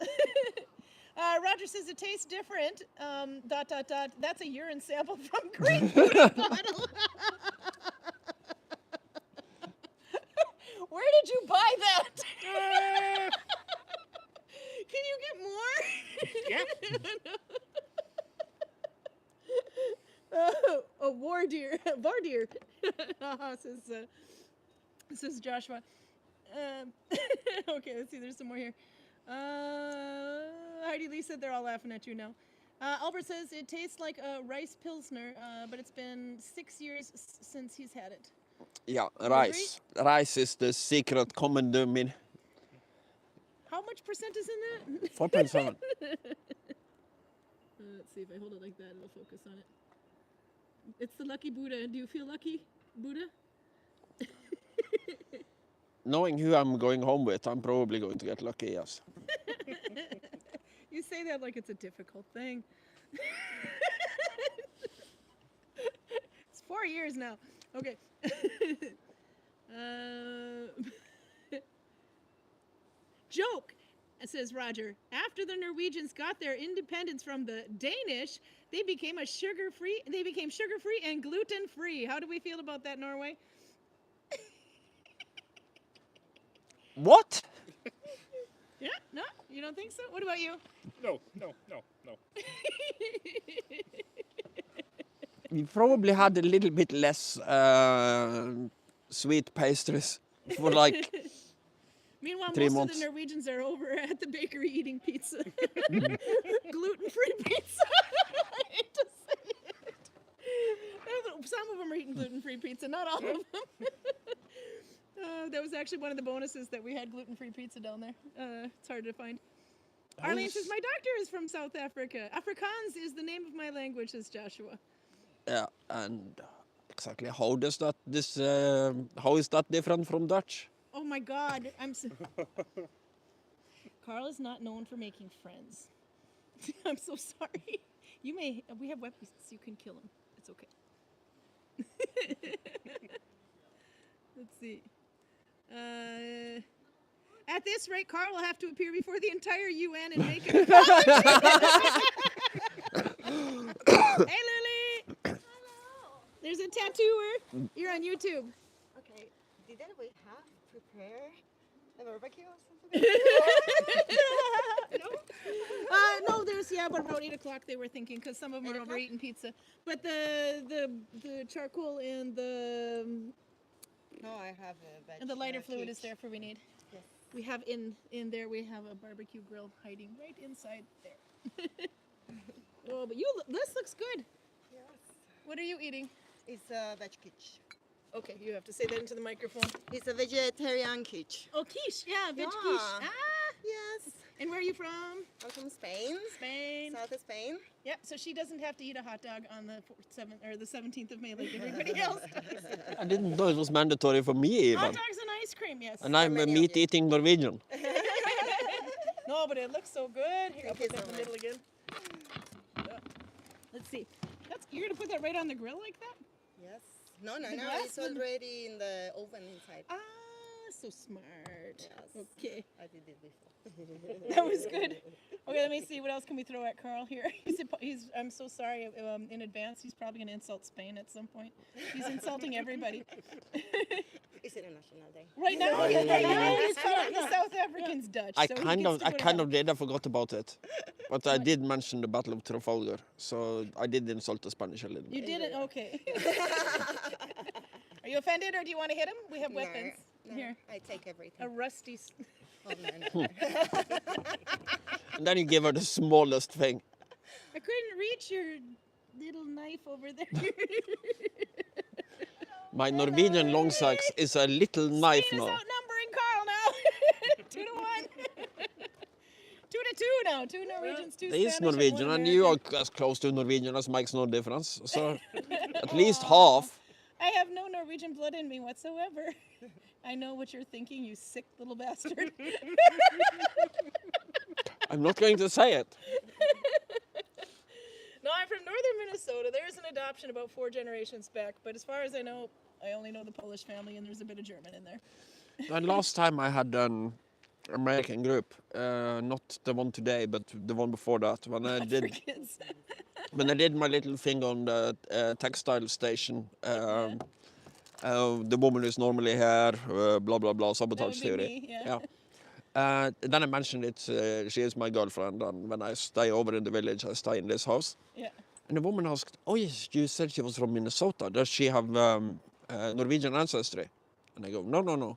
Roger says it tastes different. ... That's a urine sample from Great Buddha bottle. Where did you buy that? Can you get more? Yeah. A war deer. Var deer. Says Joshua. Okay, let's see. There's some more here. Heidi Lee said they're all laughing at you now. Albert says it tastes like a rice pilsner, but it's been 6 years since he's had it. Yeah, rice. Rice is the secret common in. How much percent is in that? 4.7. Let's see if I hold it like that, it'll focus on it. It's the lucky Buddha. Do you feel lucky, Buddha? Knowing who I'm going home with, I'm probably going to get lucky, yes. You say that like it's a difficult thing. It's 4 years now. Okay. Joke, says Roger. After the Norwegians got their independence from the Danish, they became sugar-free and gluten-free. How do we feel about that, Norway? What? Yeah? No? You don't think so? What about you? No. We probably had a little bit less sweet pastries for like Meanwhile, 3 most months. of the Norwegians are over at the bakery eating pizza. Gluten-free pizza. I hate to say it. Some of them are eating gluten-free pizza, not all of them. That was actually one of the bonuses that we had gluten-free pizza down there. It's hard to find. Arlene says, my doctor is from South Africa. Afrikaans is the name of my language, says Joshua. Yeah, and exactly how is that different from Dutch? Oh my God, Karl is not known for making friends. I'm so sorry. We have weapons, so you can kill him. It's okay. Let's see. At this rate, Karl will have to appear before the entire UN and make an apology. Hey, Lily. Hello. There's a tattooer. You're on YouTube. Okay, didn't we have prepared a barbecue or something? No, but about 8 o'clock they were thinking, because some of them are over eating pizza. But the charcoal and the No, I have a veg. and the lighter fluid is there for we need. Yes. We have in there we have a barbecue grill hiding right inside there. Oh, but this looks good. Yes. What are you eating? It's a veg quiche. Okay, you have to say that into the microphone. It's a vegetarian quiche. Oh, quiche. Yeah, veg Yeah. quiche. Ah, Yes. And where are you from? I'm from Spain. Spain. South of Spain. Yep. So she doesn't have to eat a hot dog on the 7th or the 17th of May like everybody else does. I didn't know it was mandatory for me Hot even. dogs and ice cream, yes. And I'm a many of you? meat-eating Norwegian. No, but it looks so good. Here, I'll Thank put you that in the so middle again. Let's see. You're gonna put that right on the grill like that? Yes. No, The no. glass It's one? already in the oven inside. Ah, so smart. Yes. Okay, I did it before. that was good. Okay, let me see. What else can we throw at Karl here? I'm so sorry in advance. He's probably gonna insult Spain at some point. He's insulting everybody. It's International Day. Right now, right now he's calling the South Africans Dutch. I so he kind gets of, to I put it kind on. of did. I forgot about it, but I did mention the Battle of Trafalgar, so I did insult the Spanish a little bit. You did it? Okay. Are you offended or do you want to hit him? We have weapons. No, Here. I take everything. A rusty. Oh, no. And then you give her the smallest thing. I couldn't reach your little knife over there. My Norwegian long sacks is a little knife Spain is now. outnumbering Karl now. 2-1. 2-2 now. 2 Norwegians, 2 He Spanish. is and one Norwegian, and you are American. as close to Norwegian as makes no difference. So at least half. I have no Norwegian blood in me whatsoever. I know what you're thinking, you sick little bastard. I'm not going to say it. No, I'm from northern Minnesota. There's an adoption about 4 generations back, but as far as I know, I only know the Polish family, and there's a bit of German in there. The last time I had an American group, not the one today, but the one before that, when I For did kids. when I did my little thing on the textile station. The woman who's normally here, blah blah blah, That sabotage would be theory. me, yeah. Then I mentioned it. She is my girlfriend, and when I stay over in the village, I stay in this house. Yeah. And the woman asked, "Oh yes, you said she was from Minnesota. Does she have Norwegian ancestry?" And I go, "No.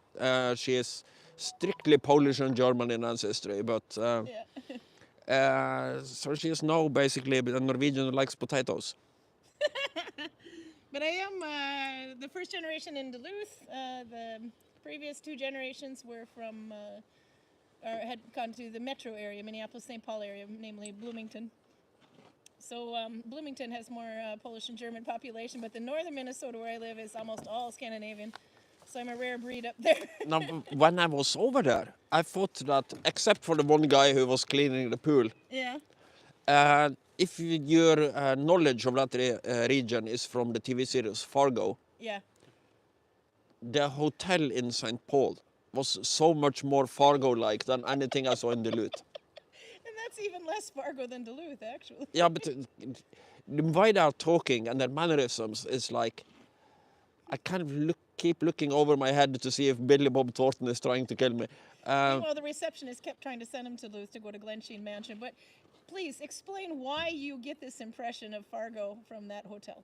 She is strictly Polish and German in ancestry, but Yeah. so she is now basically a Norwegian who likes potatoes." But I am the first generation in Duluth. The previous 2 generations were from, or had gone to the metro area, Minneapolis-St. Paul area, namely Bloomington. So Bloomington has more Polish and German population, but the northern Minnesota where I live is almost all Scandinavian. So I'm a rare breed up there. Now, when I was over there, I thought that, except for the one guy who was cleaning the pool, Yeah. if your knowledge of that region is from the TV series Fargo, Yeah. the hotel in St. Paul was so much more Fargo-like than anything I saw in Duluth. And that's even less Fargo than Duluth, actually. Yeah, but the way they are talking and their mannerisms is like, I kind of keep looking over my head to see if Billy Bob Thornton is trying to kill me. Well, the receptionist kept trying to send him to Duluth to go to Glen Sheen Mansion. But please explain why you get this impression of Fargo from that hotel.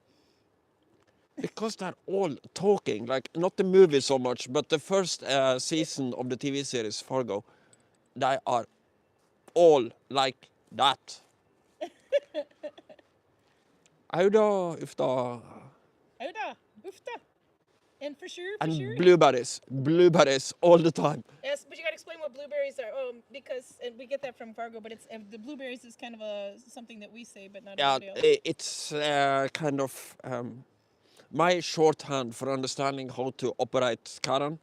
Because they're all talking, like not the movie so much, but the first season of the TV series Fargo, they are all like that. Auda, ufta, Auda, ufta. And for sure, and blueberries all the time. Yes, but you gotta explain what blueberries are. Oh, because and we get that from Fargo, but it's the blueberries is kind of something that we say, but not Yeah, everybody else. it's kind of my shorthand for understanding how to operate Karin.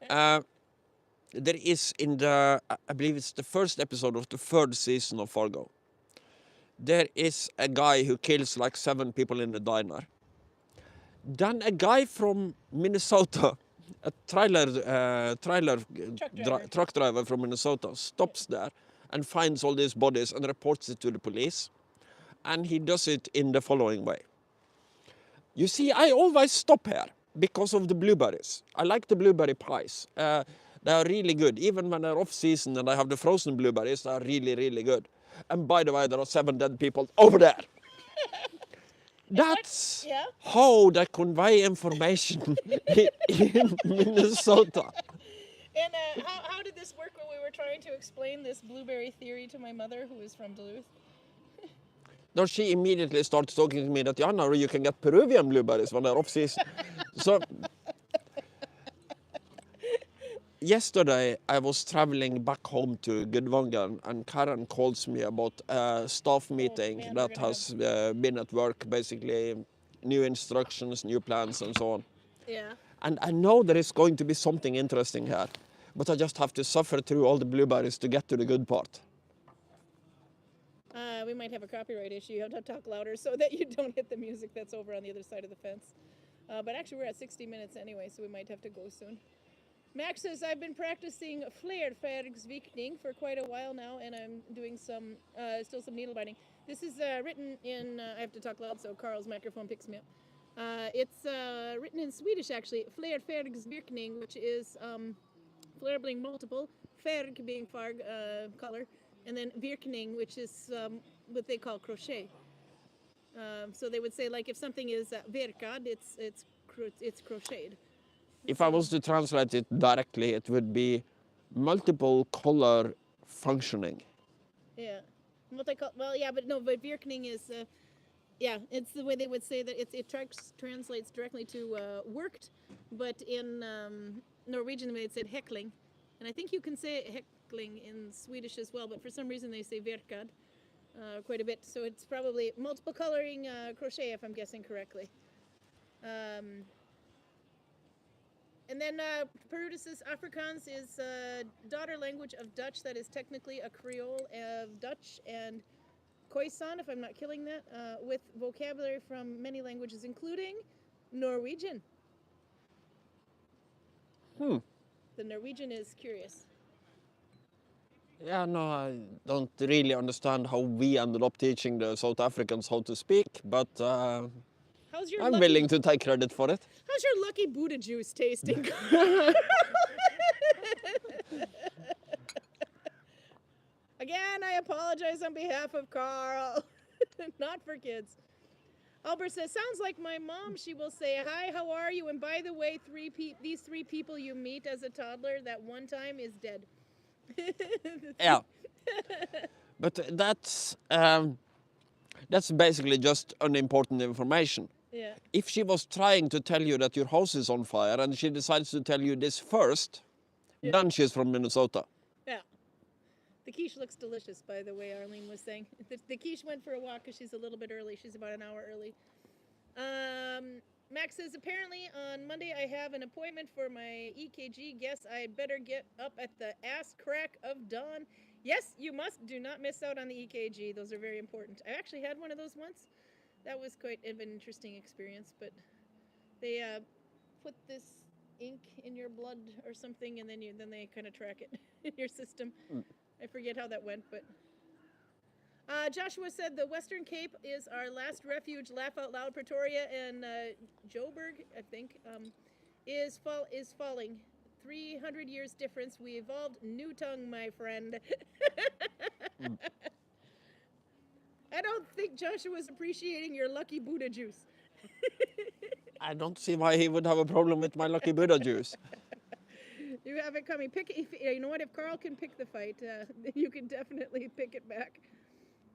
There is in the, I believe it's the first episode of the 3rd season of Fargo. There is a guy who kills like 7 people in the diner. Then a guy from Minnesota, a truck driver from Minnesota, stops there and finds all these bodies and reports it to the police. And he does it in the following way. You see, I always stop here because of the blueberries. I like the blueberry pies. They are really good. Even when they're off season and I have the frozen blueberries, they are really, really good. And by the way, there are 7 dead people over there. That's how they convey information in Minnesota. And how did this work when we were trying to explain this blueberry theory to my mother, who is from Duluth? Now she immediately starts talking to me that, yeah, now you can get Peruvian blueberries when they're off season. So yesterday I was traveling back home to Gudvangen, and Karin calls me about a staff meeting man, we're that gonna has been at work, basically new instructions, new plans and so on. Yeah. And I know there is going to be something interesting here, but I just have to suffer through all the blueberries to get to the good part. We might have a copyright issue. You have to talk louder so that you don't hit the music that's over on the other side of the fence. But actually, we're at 60 minutes anyway, so we might have to go soon. Max says, I've been practicing flerfärgsvikning for quite a while now, and I'm doing some, still some needle binding. This is written in, I have to talk loud so Karl's microphone picks me up. It's written in Swedish, actually, flerfärgsvikning, which is flare being multiple, färg being farg, color, and then virkning, which is what they call crochet. So they would say, like, if something is virkad, it's crocheted. If I was to translate it directly, it would be multiple color functioning. Yeah. What they call, well, yeah, but no, but virkning is, yeah, it's the way they would say that it translates directly to worked, but in Norwegian they'd said heckling. And I think you can say heckling in Swedish as well, but for some reason they say virkad quite a bit. So it's probably multiple coloring crochet, if I'm guessing correctly. And then Perudis's Afrikaans is daughter language of Dutch that is technically a Creole of Dutch and Khoisan, if I'm not killing that, with vocabulary from many languages, including Norwegian. The Norwegian is curious. Yeah, no, I don't really understand how we ended up teaching the South Africans how to speak, but How's your I'm lucky, willing to take credit for it. How's your lucky Buddha juice tasting? Again, I apologize on behalf of Karl. Not for kids. Albert says, sounds like my mom. She will say, hi, how are you? And by the way, these three people you meet as a toddler that one time is dead. Yeah. But that's basically just unimportant information. Yeah. If she was trying to tell you that your house is on fire and she decides to tell you this first, then she's from Minnesota. Yeah. The quiche looks delicious, by the way, Arlene was saying. The quiche went for a walk because she's a little bit early. She's about an hour early. Max says, apparently on Monday I have an appointment for my EKG. Guess I better get up at the ass crack of dawn. Yes, you must. Do not miss out on the EKG. Those are very important. I actually had one of those once. That was quite an interesting experience, but they put this ink in your blood or something, and then they kind of track it in your system. I forget how that went, but Joshua said the Western Cape is our last refuge. Laugh out loud, Pretoria and Joburg, I think, is falling. 300 years difference. We evolved. New tongue, my friend. I don't think Joshua's appreciating your lucky Buddha juice. I don't see why he would have a problem with my lucky Buddha juice. You have it coming. You know what? If Karl can pick the fight, you can definitely pick it back.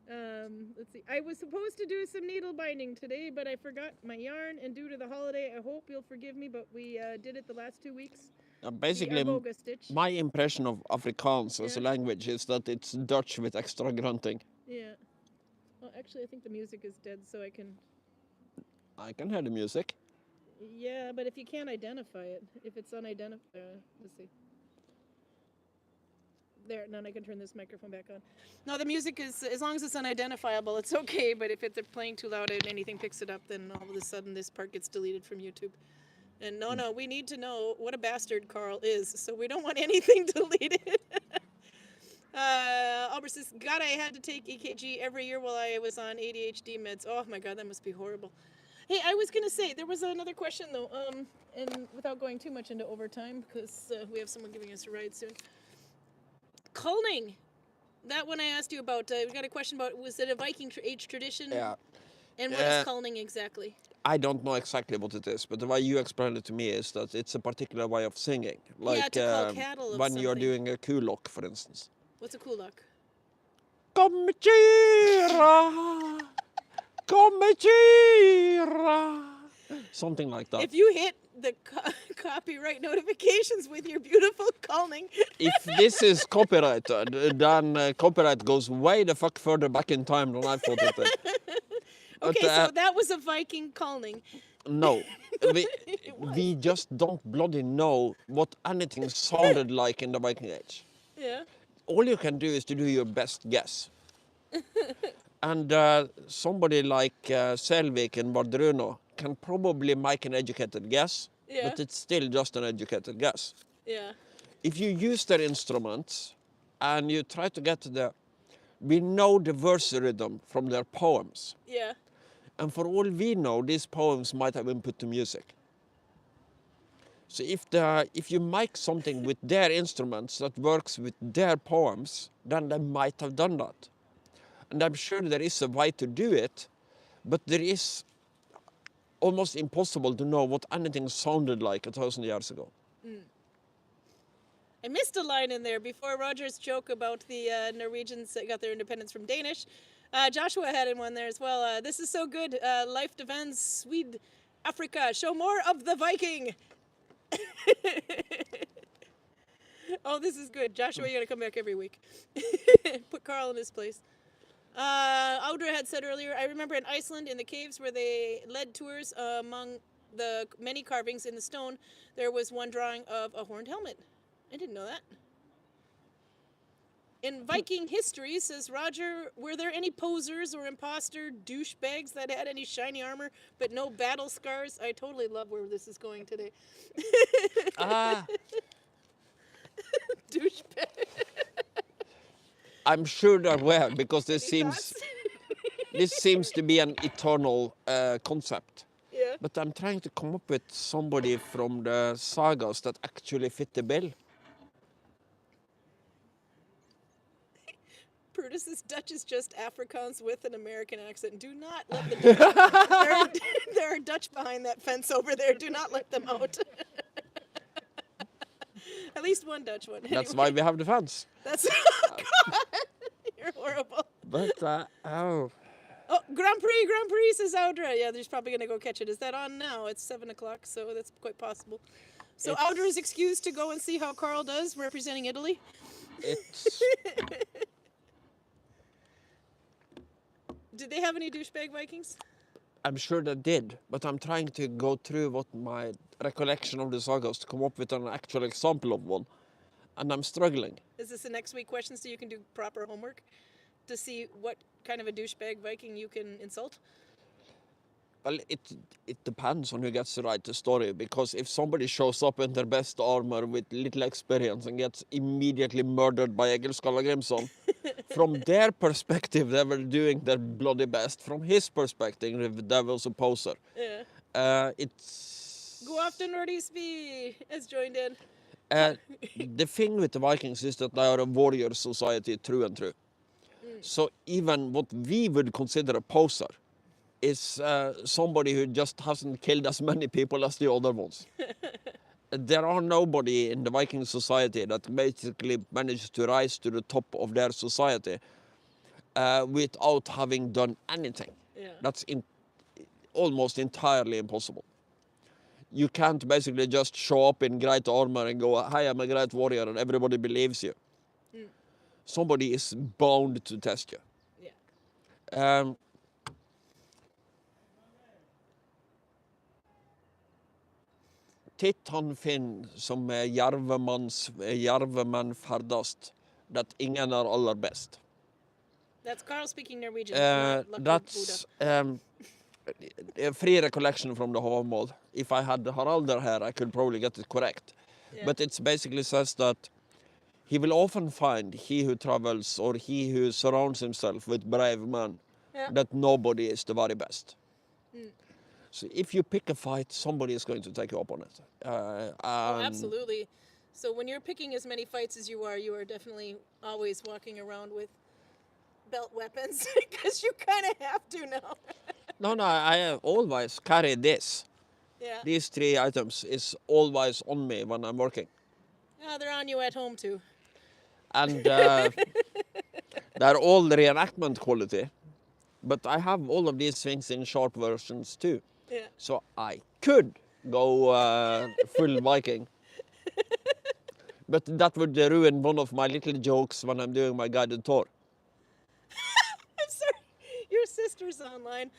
Let's see. I was supposed to do some needle binding today, but I forgot my yarn, and due to the holiday, I hope you'll forgive me, but we did it the last 2 weeks. Basically, Arboga stitch. my impression of Afrikaans as a language is that it's Dutch with extra grunting. Yeah. Well, actually, I think the music is dead, so I can... I can hear the music. Yeah, but if you can't identify it, if it's unidentified... let's see. There, now I can turn this microphone back on. No, the music is, as long as it's unidentifiable, it's okay, but if they're playing too loud and anything picks it up, then all of a sudden this part gets deleted from YouTube. And no, we need to know what a bastard Karl is, so we don't want anything deleted. Albert says, God, I had to take EKG every year while I was on ADHD meds. Oh my God, that must be horrible. Hey, I was gonna say, there was another question though, and without going too much into overtime, because we have someone giving us a ride soon. Culling, that one I asked you about, we got a question about, was it a Viking age tradition? Yeah. And what is culling exactly? I don't know exactly what it is, but the way you explained it to me is that it's a particular way of singing. Like to call cattle of when you're something. doing a kulok, for instance. What's a kulak? Kom kyra, kom kyra. something like that. If you hit the copyright notifications with your beautiful calling, If this is copyrighted, then copyright goes way the fuck further back in time than I thought it did. But, okay, so that was a Viking calling. no, we just don't bloody know what anything sounded like in the Viking Age. Yeah. All you can do is to do your best guess. And somebody like Selvik and Vardruno can probably make an educated guess, Yeah. but it's still just an educated guess. Yeah. If you use their instruments and you try to get we know the verse rhythm from their poems. Yeah. And for all we know, these poems might have been put to music. So if you make something with their instruments that works with their poems, then they might have done that. And I'm sure there is a way to do it, but there is almost impossible to know what anything sounded like 1,000 years ago. I missed a line in there before Roger's joke about the Norwegians that got their independence from Danish. Joshua had in one there as well. This is so good. Life defends Swede Africa. Show more of the Viking. Oh, this is good. Joshua, you gotta come back every week. Put Karl in his place. Audra had said earlier, I remember in Iceland in the caves where they led tours among the many carvings in the stone, there was one drawing of a horned helmet. I didn't know that. In Viking history, says Roger, were there any posers or imposter douchebags that had any shiny armor but no battle scars? I totally love where this is going today. Douchebag. I'm sure there were, because this Any seems thoughts? to be an eternal concept. Yeah. But I'm trying to come up with somebody from the sagas that actually fit the bill. Brutus's Dutch is just Afrikaans with an American accent. Do not let the Dutch there are Dutch behind that fence over there. Do not let them out. At least one Dutch one. That's Anyway, why we have the fans. That's oh, God. You're horrible. But, oh. Oh, Grand Prix, says Audra. Yeah, they're just probably going to go catch it. Is that on now? It's 7 o'clock, so that's quite possible. So Audra is excused to go and see how Karl does representing Italy. It's Did they have any douchebag Vikings? I'm sure they did, but I'm trying to go through what my recollection of the sagas to come up with an actual example of one, and I'm struggling. Is this a next week question so you can do proper homework to see what kind of a douchebag Viking you can insult? Well, it depends on who gets to write the story, because if somebody shows up in their best armor with little experience and gets immediately murdered by Egil Skallagrimson, from their perspective they were doing their bloody best. From his perspective, they was a poser. Yeah. It's Go after Nordisby has joined in. the thing with the Vikings is that they are a warrior society through and through. So even what we would consider a poser is somebody who just hasn't killed as many people as the other ones. There are nobody in the Viking society that basically manages to rise to the top of their society without having done anything. Yeah. That's almost entirely impossible. You can't basically just show up in great armor and go, "Hi, I'm a great warrior," and everybody believes you. Somebody is bound to test you. Yeah. Titt han finn som jervemann ferdast, that ingen er aller best. That's Karl speaking Norwegian. not Lucky That's a free recollection from the Hovmod. If I had Haralder here, I could probably get it correct. Yeah. But it basically says that he will often find, he who travels or he who surrounds himself with brave men, Yeah. that nobody is the very best. So if you pick a fight, somebody is going to take you up on it. Oh, absolutely. So when you're picking as many fights as you are definitely always walking around with belt weapons because you kind of have to now. No, I always carry this. Yeah. These 3 items is always on me when I'm working. Yeah, they're on you at home too. And they're all reenactment quality. But I have all of these things in sharp versions too. Yeah. So I could go full Viking. But that would ruin one of my little jokes when I'm doing my guided tour. I'm sorry. Your sister's online,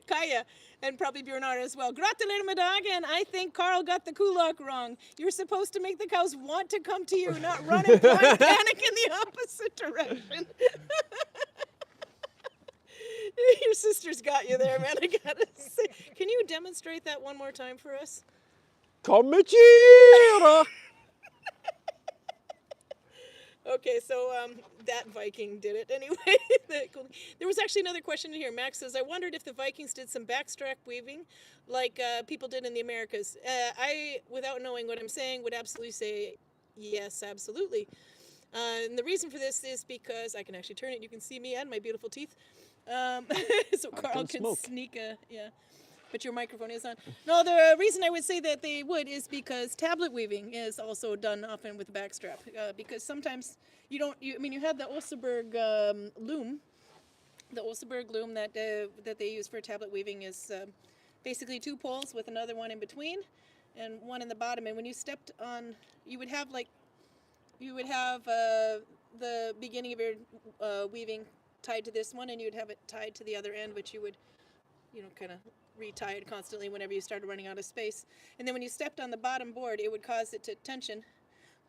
Kaya, and probably Björnar as well. Gratulerar med dagen. I think Karl got the kulak wrong. You're supposed to make the cows want to come to you, not run and blind panic in the opposite direction. Your sister's got you there, man. I gotta say. Can you demonstrate that one more time for us? Come here! Okay, so that Viking did it anyway. There was actually another question in here. Max says, I wondered if the Vikings did some backstrap weaving like people did in the Americas. I, without knowing what I'm saying, would absolutely say yes, absolutely. And the reason for this is because I can actually turn it. You can see me and my beautiful teeth. So Karl can smoke. sneak a, yeah. But your microphone is on. No, the reason I would say that they would is because tablet weaving is also done often with backstrap. Because sometimes you have the Oseberg loom. The Oseberg loom that they use for tablet weaving is basically 2 poles with another one in between and one in the bottom. And when you stepped on, you would have the beginning of your weaving tied to this one, and you'd have it tied to the other end, which you would, kind of retie it constantly whenever you started running out of space. And then when you stepped on the bottom board, it would cause it to tension.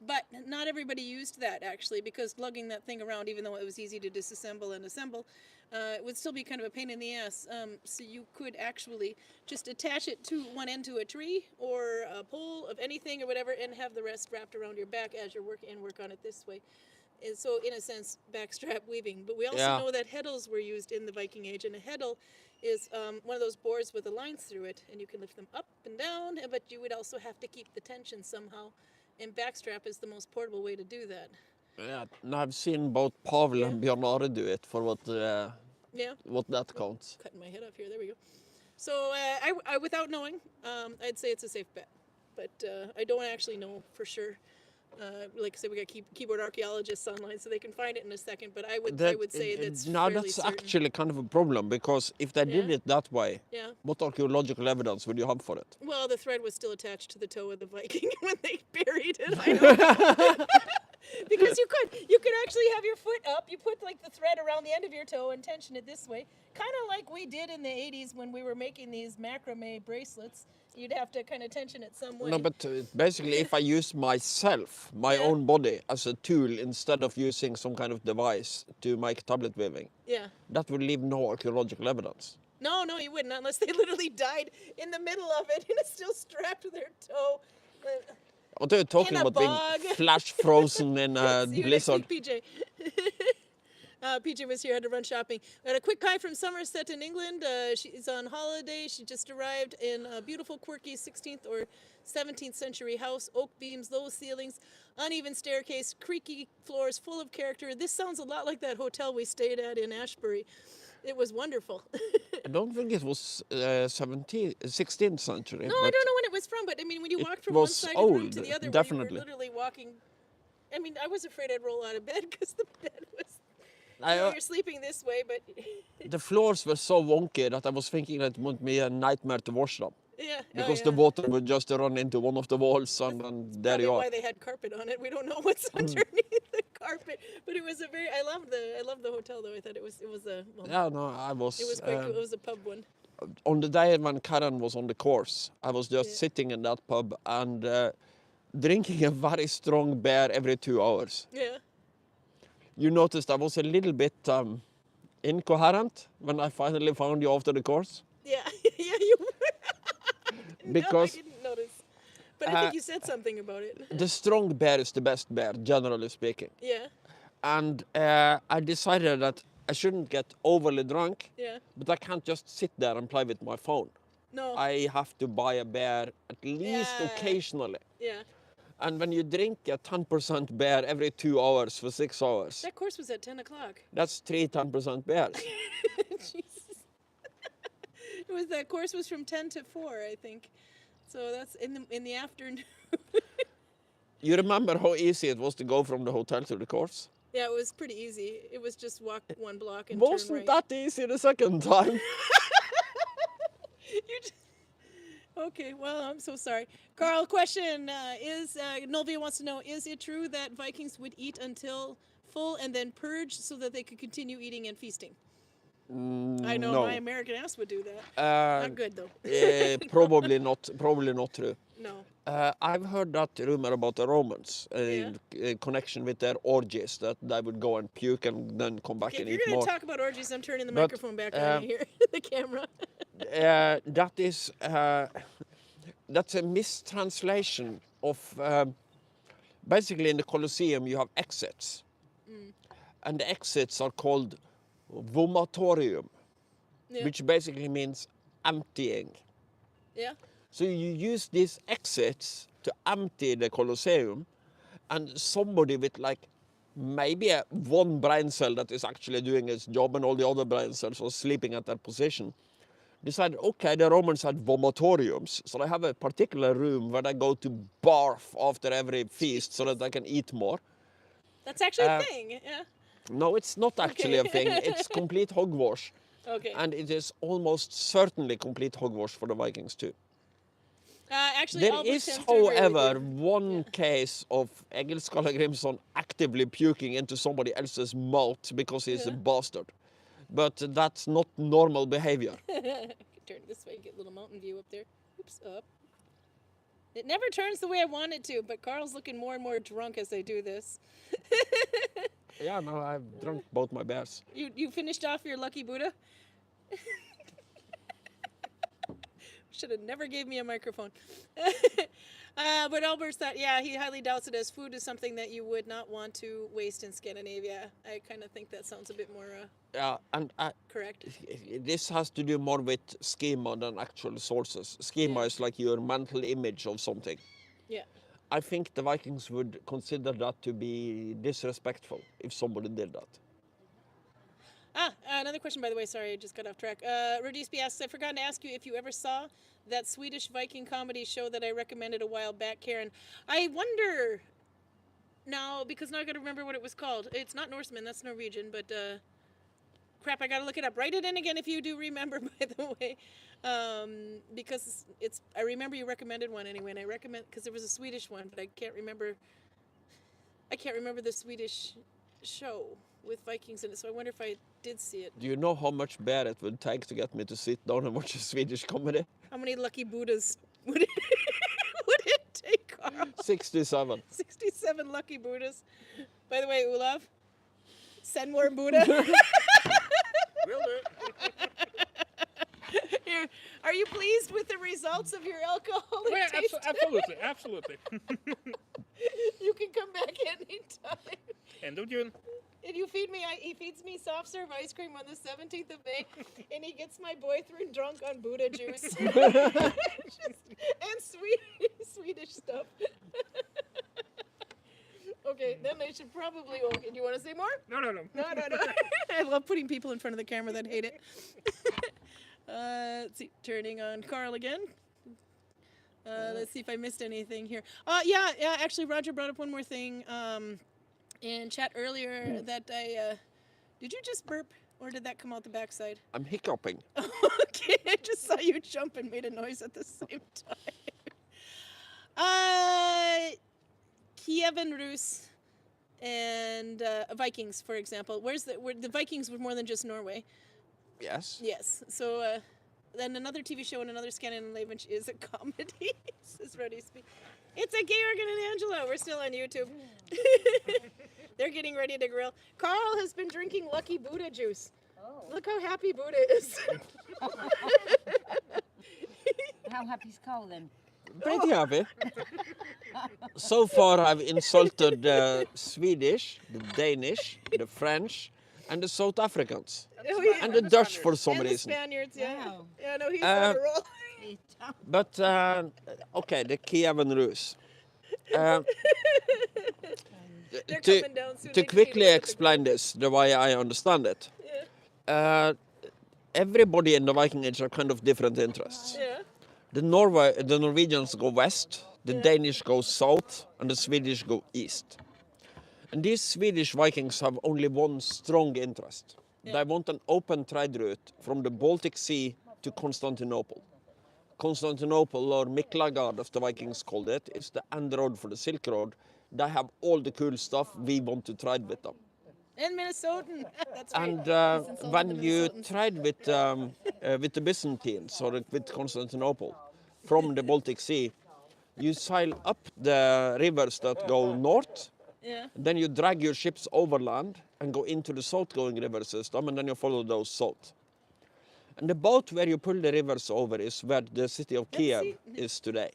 But not everybody used that, actually, because lugging that thing around, even though it was easy to disassemble and assemble, it would still be kind of a pain in the ass. So you could actually just attach it to one end to a tree or a pole of anything or whatever, and have the rest wrapped around your back as you're working and work on it this way. And so, in a sense, backstrap weaving. But we also know that heddles were used in the Viking Age, and a heddle is one of those boards with the lines through it, and you can lift them up and down, but you would also have to keep the tension somehow. And backstrap is the most portable way to do that. Yeah, and I've seen both Pavel and Björnar do it for what that counts. Cutting my head off here. There we go. So I without knowing, I'd say it's a safe bet, but I don't actually know for sure. Like I said, we got keyboard archaeologists online, so they can find it in a second. But I would say that's now fairly that's certain. Actually kind of a problem, because if they did it that way, what archaeological evidence would you have for it? Well, the thread was still attached to the toe of the Viking when they buried it. I know. Because you could actually have your foot up. You put like the thread around the end of your toe and tension it this way, kind of like we did in the 80s when we were making these macrame bracelets. You'd have to kind of tension it some way. No, but basically, if I use myself, my own body, as a tool instead of using some kind of device to make tablet weaving, that would leave no archaeological evidence. No, you wouldn't, unless they literally died in the middle of it and it's still strapped to their toe. What are you talking about, being flash frozen in a blizzard? PJ. PJ was here, had to run shopping. We had a quick hi from Somerset in England. She's on holiday. She just arrived in a beautiful, quirky 16th or 17th century house. Oak beams, low ceilings, uneven staircase, creaky floors, full of character. This sounds a lot like that hotel we stayed at in Ashbury. It was wonderful. I don't think it was 16th century. No, I don't know when it was from, but I mean, when you walked from one side of the room to the other, definitely. you were literally walking. I mean, I was afraid I'd roll out of bed because the bed was... you're sleeping this way, but... The floors were so wonky that I was thinking that it would be a nightmare to wash them. Yeah. Because the water would just run into one of the walls, and there you are. Why they had carpet on it. We don't know what's underneath the carpet, but it was a very... I loved the hotel though. I thought it was a... Well, I was... It was quite cool. It was a pub one. On the day when Karin was on the course, I was just sitting in that pub and drinking a very strong beer every 2 hours. Yeah. You noticed I was a little bit incoherent when I finally found you after the course. Yeah, you were. Because no, I didn't notice. But I think you said something about it. The strong beer is the best beer, generally speaking. Yeah. And I decided that I shouldn't get overly drunk, but I can't just sit there and play with my phone. No. I have to buy a beer at least occasionally. Yeah. And when you drink a 10% beer every 2 hours for 6 hours... That course was at 10 o'clock. That's 3 10% beers. Jesus. That course was from 10 to 4, I think. So that's in the afternoon. You remember how easy it was to go from the hotel to the course? Yeah, it was pretty easy. It was just walk one block and Wasn't turn right. that easy the second time? You just, okay, well, I'm so sorry. Karl, question is Nolvia wants to know, is it true that Vikings would eat until full and then purge so that they could continue eating and feasting? I know no. my American ass would do that. Not good, though. Probably not. Probably not true. No. I've heard that rumor about the Romans Yeah. in connection with their orgies, that they would go and puke and then come back Okay, if and you're eat going more. to talk about orgies, I'm turning the But, microphone back on here, the camera. That is that's a mistranslation of basically in the Colosseum you have exits, and the exits are called vomatorium, Yeah. which basically means emptying. Yeah. So you use these exits to empty the Colosseum, and somebody with like maybe one brain cell that is actually doing its job and all the other brain cells are sleeping at their position, decided, okay, the Romans had vomatoriums, so they have a particular room where they go to barf after every feast so that they can eat more. That's actually a thing. Yeah. No, it's not actually Okay. a thing. It's complete hogwash. Okay. And it is almost certainly complete hogwash for the Vikings too. Actually, There Albert is, tends to agree with however, you. one case of Egil Skallagrimson actively puking into somebody else's mouth because he's a bastard. But that's not normal behavior. Turn this way, get a little mountain view up there. Oops, up. It never turns the way I want it to, but Karl's looking more and more drunk as I do this. Yeah, no, I've drunk both my beers. You finished off your lucky Buddha? Should have never gave me a microphone. But Albert's thought, yeah, he highly doubts it as food is something that you would not want to waste in Scandinavia. I kind of think that sounds a bit more Yeah, and correct. this has to do more with schema than actual sources. Schema Yeah. is like your mental image of something. Yeah. I think the Vikings would consider that to be disrespectful if somebody did that. Another question, by the way. Sorry, I just got off track. Rodisby asks, I forgot to ask you if you ever saw that Swedish Viking comedy show that I recommended a while back, Karin. I wonder now, because now I got to remember what it was called. It's not Norseman, that's Norwegian, but crap, I got to look it up. Write it in again if you do remember, by the way. Because I remember you recommended one anyway, and I recommend, because there was a Swedish one, but I can't remember the Swedish show with Vikings in it, so I wonder if I did see it. Do you know how much beer it would take to get me to sit down and watch a Swedish comedy? How many lucky Buddhas would it, would it take, Karl? 67. 67 lucky Buddhas. By the way, Olav, send more Buddha. Will do. Are you pleased with the results of your alcoholic Yeah, taste? absolutely, absolutely. You can come back anytime. End of June. And you feed me, he feeds me soft serve ice cream on the 17th of May, and he gets my boyfriend drunk on Buddha juice. And Swedish stuff. Okay, then I should probably, okay, do you want to say more? No. No. I love putting people in front of the camera that hate it. Let's see, turning on Karl again. Let's see if I missed anything here. Yeah, actually, Roger brought up one more thing in chat earlier that did you just burp, or did that come out the backside? I'm hiccuping. Okay, I just saw you jump and made a noise at the same time. Kievan Rus and Vikings, for example. Where the Vikings were more than just Norway. Yes. Yes. So then another TV show in another Scandinavian is a comedy. Says Ruddy Speak. It's a Georg and Angela. We're still on YouTube. They're getting ready to grill. Karl has been drinking Lucky Buddha juice. Oh. Look how happy Buddha is. How happy's Karl then? Pretty happy. So far I've insulted the Swedish, the Danish, the French, and the South Africans. Oh, yeah. And the Dutch for some And the reason. Spaniards, yeah. Wow. Yeah, no, he's on a roll. But, okay, the Kievan Rus. They're coming down soon. To They quickly came up with explain this the way I understand it, everybody in the Viking Age have kind of different interests. Yeah. The Norwegians go west, the Danish go south, and the Swedish go east. And these Swedish Vikings have only one strong interest. They want an open trade route from the Baltic Sea to Constantinople. Constantinople, or Miklagard, as the Vikings called it, is the end road for the Silk Road. They have all the cool stuff. We want to trade with them. And Minnesotan. That's right. And He's insulted when the you Minnesotans. trade with the Byzantines or with Constantinople from the Baltic Sea, you sail up the rivers that go north. Yeah. Then you drag your ships overland and go into the south-going river system, and then you follow those south. And the boat where you pull the rivers over is where the city of Kiev is today.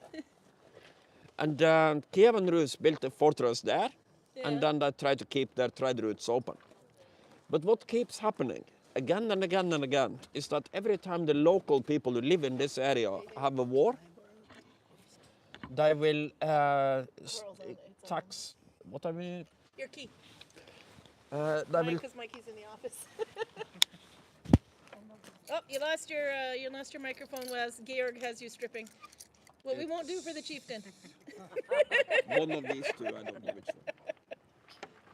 And Kiev and Rus built a fortress there, and then they try to keep their trade routes open. But what keeps happening again and again and again is that every time the local people who live in this area have a war, they will tax. What I mean? Your key. They will. Because Mikey's in the office. Oh, you lost your microphone, Wes. Georg has you stripping. What we won't do for the chieftain. One of these two, I don't know which one.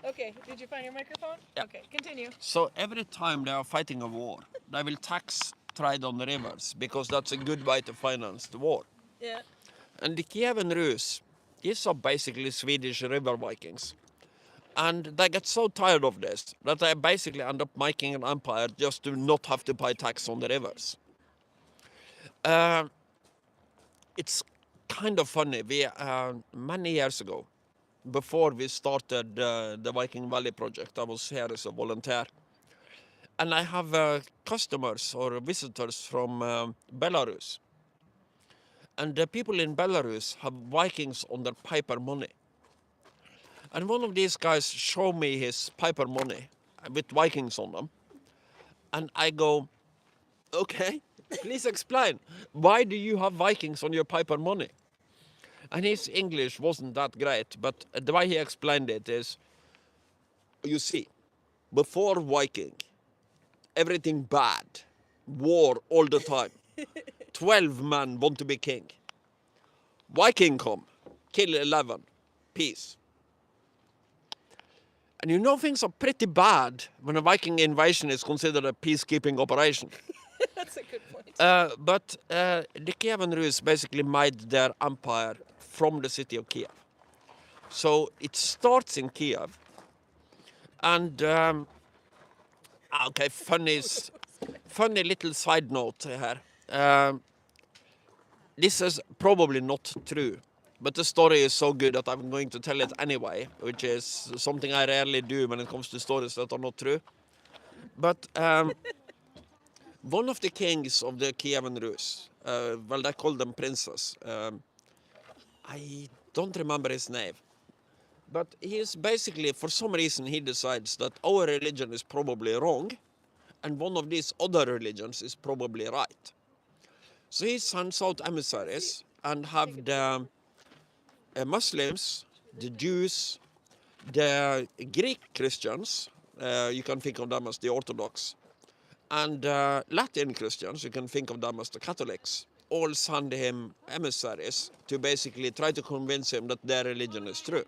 Okay, did you find your microphone? Yeah. Okay, continue. So every time they are fighting a war, they will tax trade on the rivers because that's a good way to finance the war. Yeah. And the Kievan Rus, these are basically Swedish river Vikings. And they get so tired of this that they basically end up making an empire just to not have to pay tax on the rivers. It's kind of funny. Many years ago, before we started the Viking Valley project, I was here as a volunteer. And I have customers or visitors from Belarus. And the people in Belarus have Vikings on their paper money. And one of these guys showed me his paper money with Vikings on them. And I go, okay, please explain. Why do you have Vikings on your paper money? And his English wasn't that great, but the way he explained it is, you see, before Viking, everything bad, war all the time. 12 men want to be king. Viking come, kill 11, peace. And you know things are pretty bad when a Viking invasion is considered a peacekeeping operation. That's a good point. But the Kievan Rus basically made their empire from the city of Kiev. So it starts in Kiev. And, okay, funny little side note here. This is probably not true. But the story is so good that I'm going to tell it anyway, which is something I rarely do when it comes to stories that are not true. But one of the kings of the Kievan Rus, well, they call them princes. I don't remember his name. But he is basically, for some reason, he decides that our religion is probably wrong, and one of these other religions is probably right. So he sends out emissaries and have the Muslims, the Jews, the Greek Christians, you can think of them as the Orthodox, and Latin Christians, you can think of them as the Catholics, all send him emissaries to basically try to convince him that their religion is true.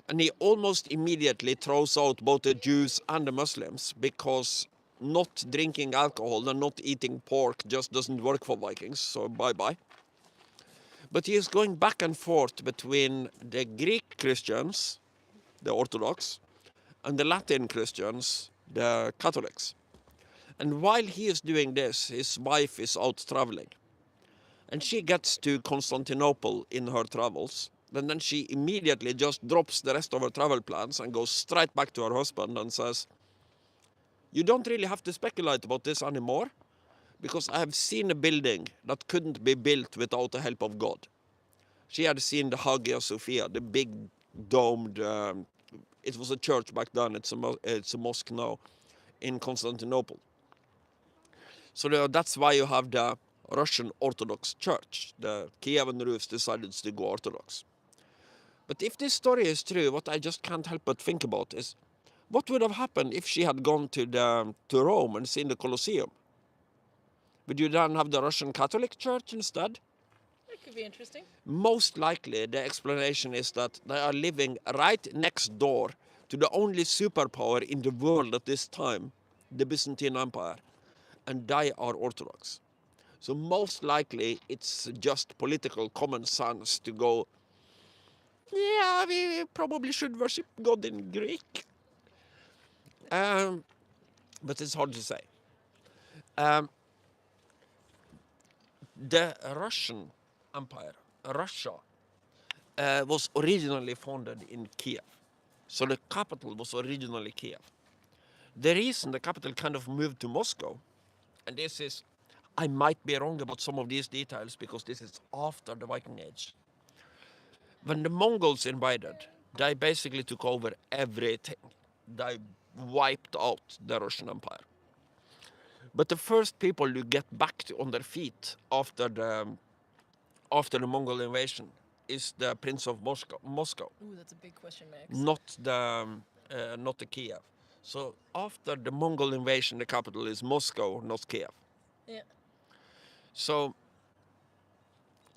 And he almost immediately throws out both the Jews and the Muslims because not drinking alcohol and not eating pork just doesn't work for Vikings, so bye-bye. But he is going back and forth between the Greek Christians, the Orthodox, and the Latin Christians, the Catholics. And while he is doing this, his wife is out traveling. And she gets to Constantinople in her travels. And then she immediately just drops the rest of her travel plans and goes straight back to her husband and says, "You don't really have to speculate about this anymore, because I have seen a building that couldn't be built without the help of God." She had seen the Hagia Sophia, the big domed, it was a church back then, it's a mosque now, in Constantinople. So that's why you have the Russian Orthodox Church. The Kievan Rus decided to go Orthodox. But if this story is true, what I just can't help but think about is, what would have happened if she had gone to Rome and seen the Colosseum? Would you then have the Russian Catholic Church instead? That could be interesting. Most likely, the explanation is that they are living right next door to the only superpower in the world at this time, the Byzantine Empire, and they are Orthodox. So most likely it's just political common sense to go, yeah, we probably should worship God in Greek. But it's hard to say. The Russian Empire, Russia, was originally founded in Kiev. So the capital was originally Kiev. The reason the capital kind of moved to Moscow, and this is, I might be wrong about some of these details because this is after the Viking Age. When the Mongols invaded, they basically took over everything. They wiped out the Russian Empire. But the first people to get back on their feet after the Mongol invasion is the Prince of Moscow. Ooh, that's a big question, Max. Not the Kiev. So after the Mongol invasion, the capital is Moscow, not Kiev. Yeah. So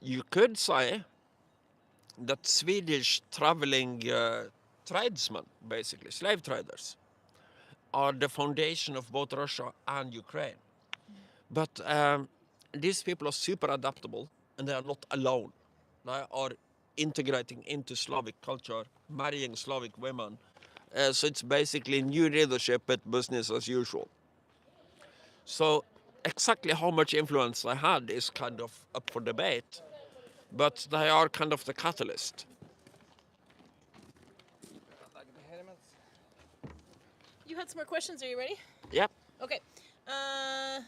you could say that Swedish traveling tradesmen, basically slave traders, are the foundation of both Russia and Ukraine. But these people are super adaptable, and they are not alone. They are integrating into Slavic culture, marrying Slavic women. So it's basically new leadership, but business as usual. So exactly how much influence they had is kind of up for debate, but they are kind of the catalyst. You had some more questions. Are you ready? Yep. Okay.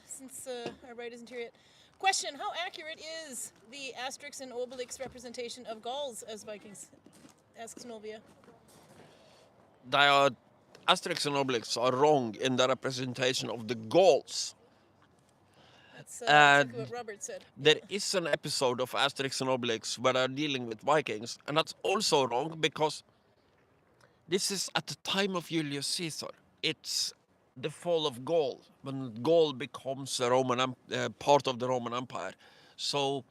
Since our right isn't here yet. Question: how accurate is the Asterix and Obelix representation of Gauls as Vikings? Asks Novia. Asterix and Obelix are wrong in the representation of the Gauls. That's exactly what Robert said. There is an episode of Asterix and Obelix where they're dealing with Vikings, and that's also wrong because this is at the time of Julius Caesar. It's the fall of Gaul, when Gaul becomes a part of the Roman Empire. So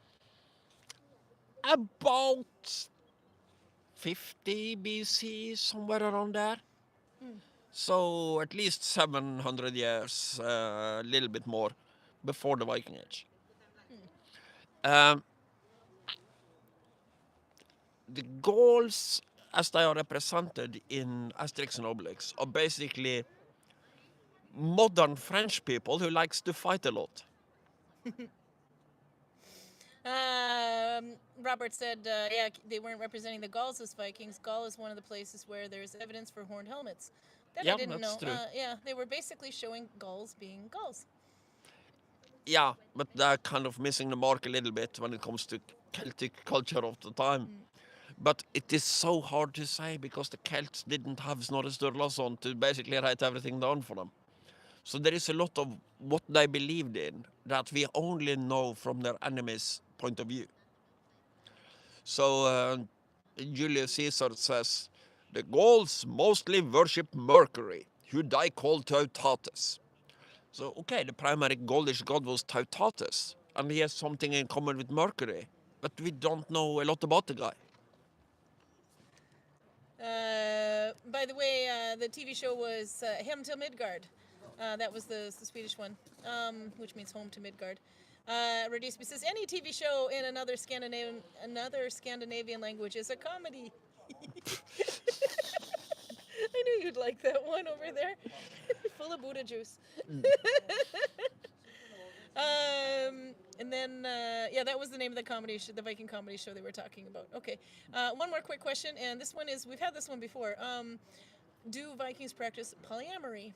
about 50 BC, somewhere around there. So at least 700 years, a little bit more, before the Viking Age. The Gauls, as they are represented in Asterix and Obelix, are basically modern French people who likes to fight a lot. Robert said, yeah, they weren't representing the Gauls as Vikings. Gaul is one of the places where there's evidence for horned helmets. That Yeah, I didn't that's know. true. Yeah, they were basically showing Gauls being Gauls. Yeah, but they're kind of missing the mark a little bit when it comes to Celtic culture of the time. But it is so hard to say because the Celts didn't have Snorri Sturlason to basically write everything down for them. So there is a lot of what they believed in that we only know from their enemies' point of view. So Julius Caesar says, the Gauls mostly worship Mercury, who they call Tautates. So, okay, the primary Gaulish god was Tautates, and he has something in common with Mercury, but we don't know a lot about the guy. By the way, the TV show was Hem till Midgard. That was the Swedish one, which means home to Midgard. Radisby says any TV show in another Scandinavian language is a comedy. I knew you'd like that one over there, full of Buddha juice. And then, yeah, that was the name of the comedy show, the Viking comedy show they were talking about. Okay, one more quick question, and this one is, we've had this one before. Do Vikings practice polyamory?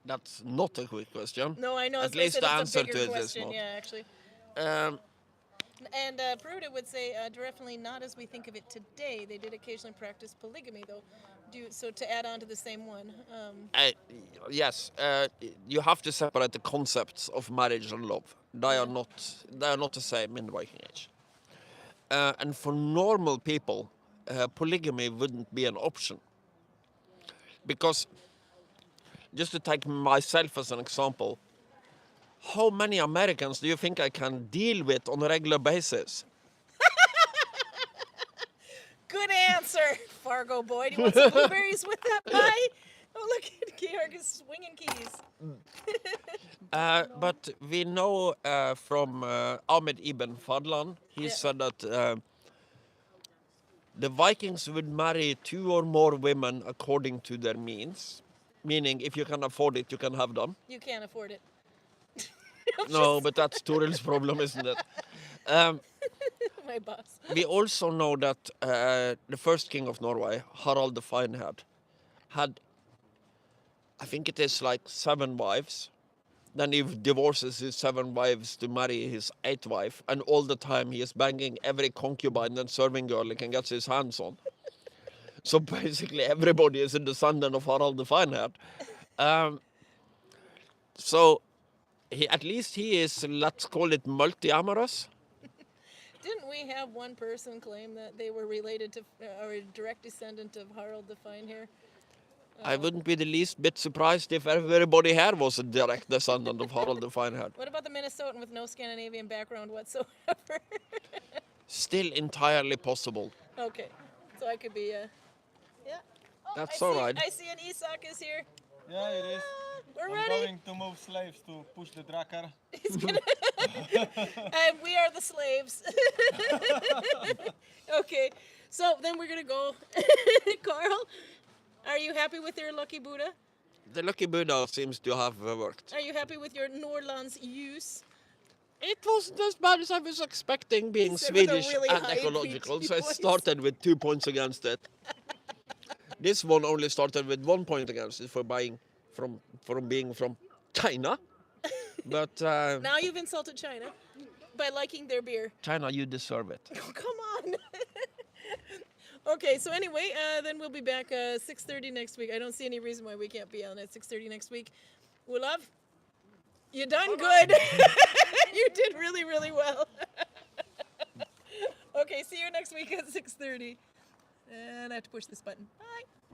That's not a quick question. No, I know. At least the it's a answer bigger to it is question. not. Yeah, actually. And Peruta would say, definitely not as we think of it today. They did occasionally practice polygamy, though. So to add on to the same one. Yes, you have to separate the concepts of marriage and love. They are not the same in the Viking Age. And for normal people, polygamy wouldn't be an option. Because, just to take myself as an example, how many Americans do you think I can deal with on a regular basis? Good answer, Fargo boy. Do you want some blueberries with that pie? Oh, look at Georg is swinging keys. But we know from Ahmed Ibn Fadlan, he Yeah. said that the Vikings would marry 2 or more women according to their means. Meaning, if you can afford it, you can have them. You can't afford it. No, but that's Torild's problem, isn't it? My boss. We also know that the first king of Norway, Harald the Finehead, had, I think it is like 7 wives. Then he divorces his 7 wives to marry his 8th wife, and all the time he is banging every concubine and serving girl he can get his hands on. So basically everybody is a descendant of Harald the Finehead. So at least he is, let's call it, multi-amorous. Didn't we have one person claim that they were related to, or a direct descendant of Harald the Finehair? I wouldn't be the least bit surprised if everybody here was a direct descendant of Harald the Finehead. What about the Minnesotan with no Scandinavian background whatsoever? Still entirely possible. Okay, so I could be, yeah. Oh, That's I all see- right. I see an Isak is here. Yeah, it is. We're I'm ready. going to move slaves to push the tracker. He's gonna. And we are the slaves. Okay, so then we're gonna go. Karl, are you happy with your lucky Buddha? The lucky Buddha seems to have worked. Are you happy with your Norrlands use? It wasn't as bad as I was expecting, being said with a Swedish really and high ecological, pitched so I voice. started with 2 points against it. This one only started with 1 point against it for being from China. But Now you've insulted China by liking their beer. China, you deserve it. Oh, come on. Okay, so anyway, then we'll be back 6:30 next week. I don't see any reason why we can't be on at 6:30 next week. Olav, you done good. You did really, really well. Okay, see you next week at 6:30. And I have to push this button. Bye.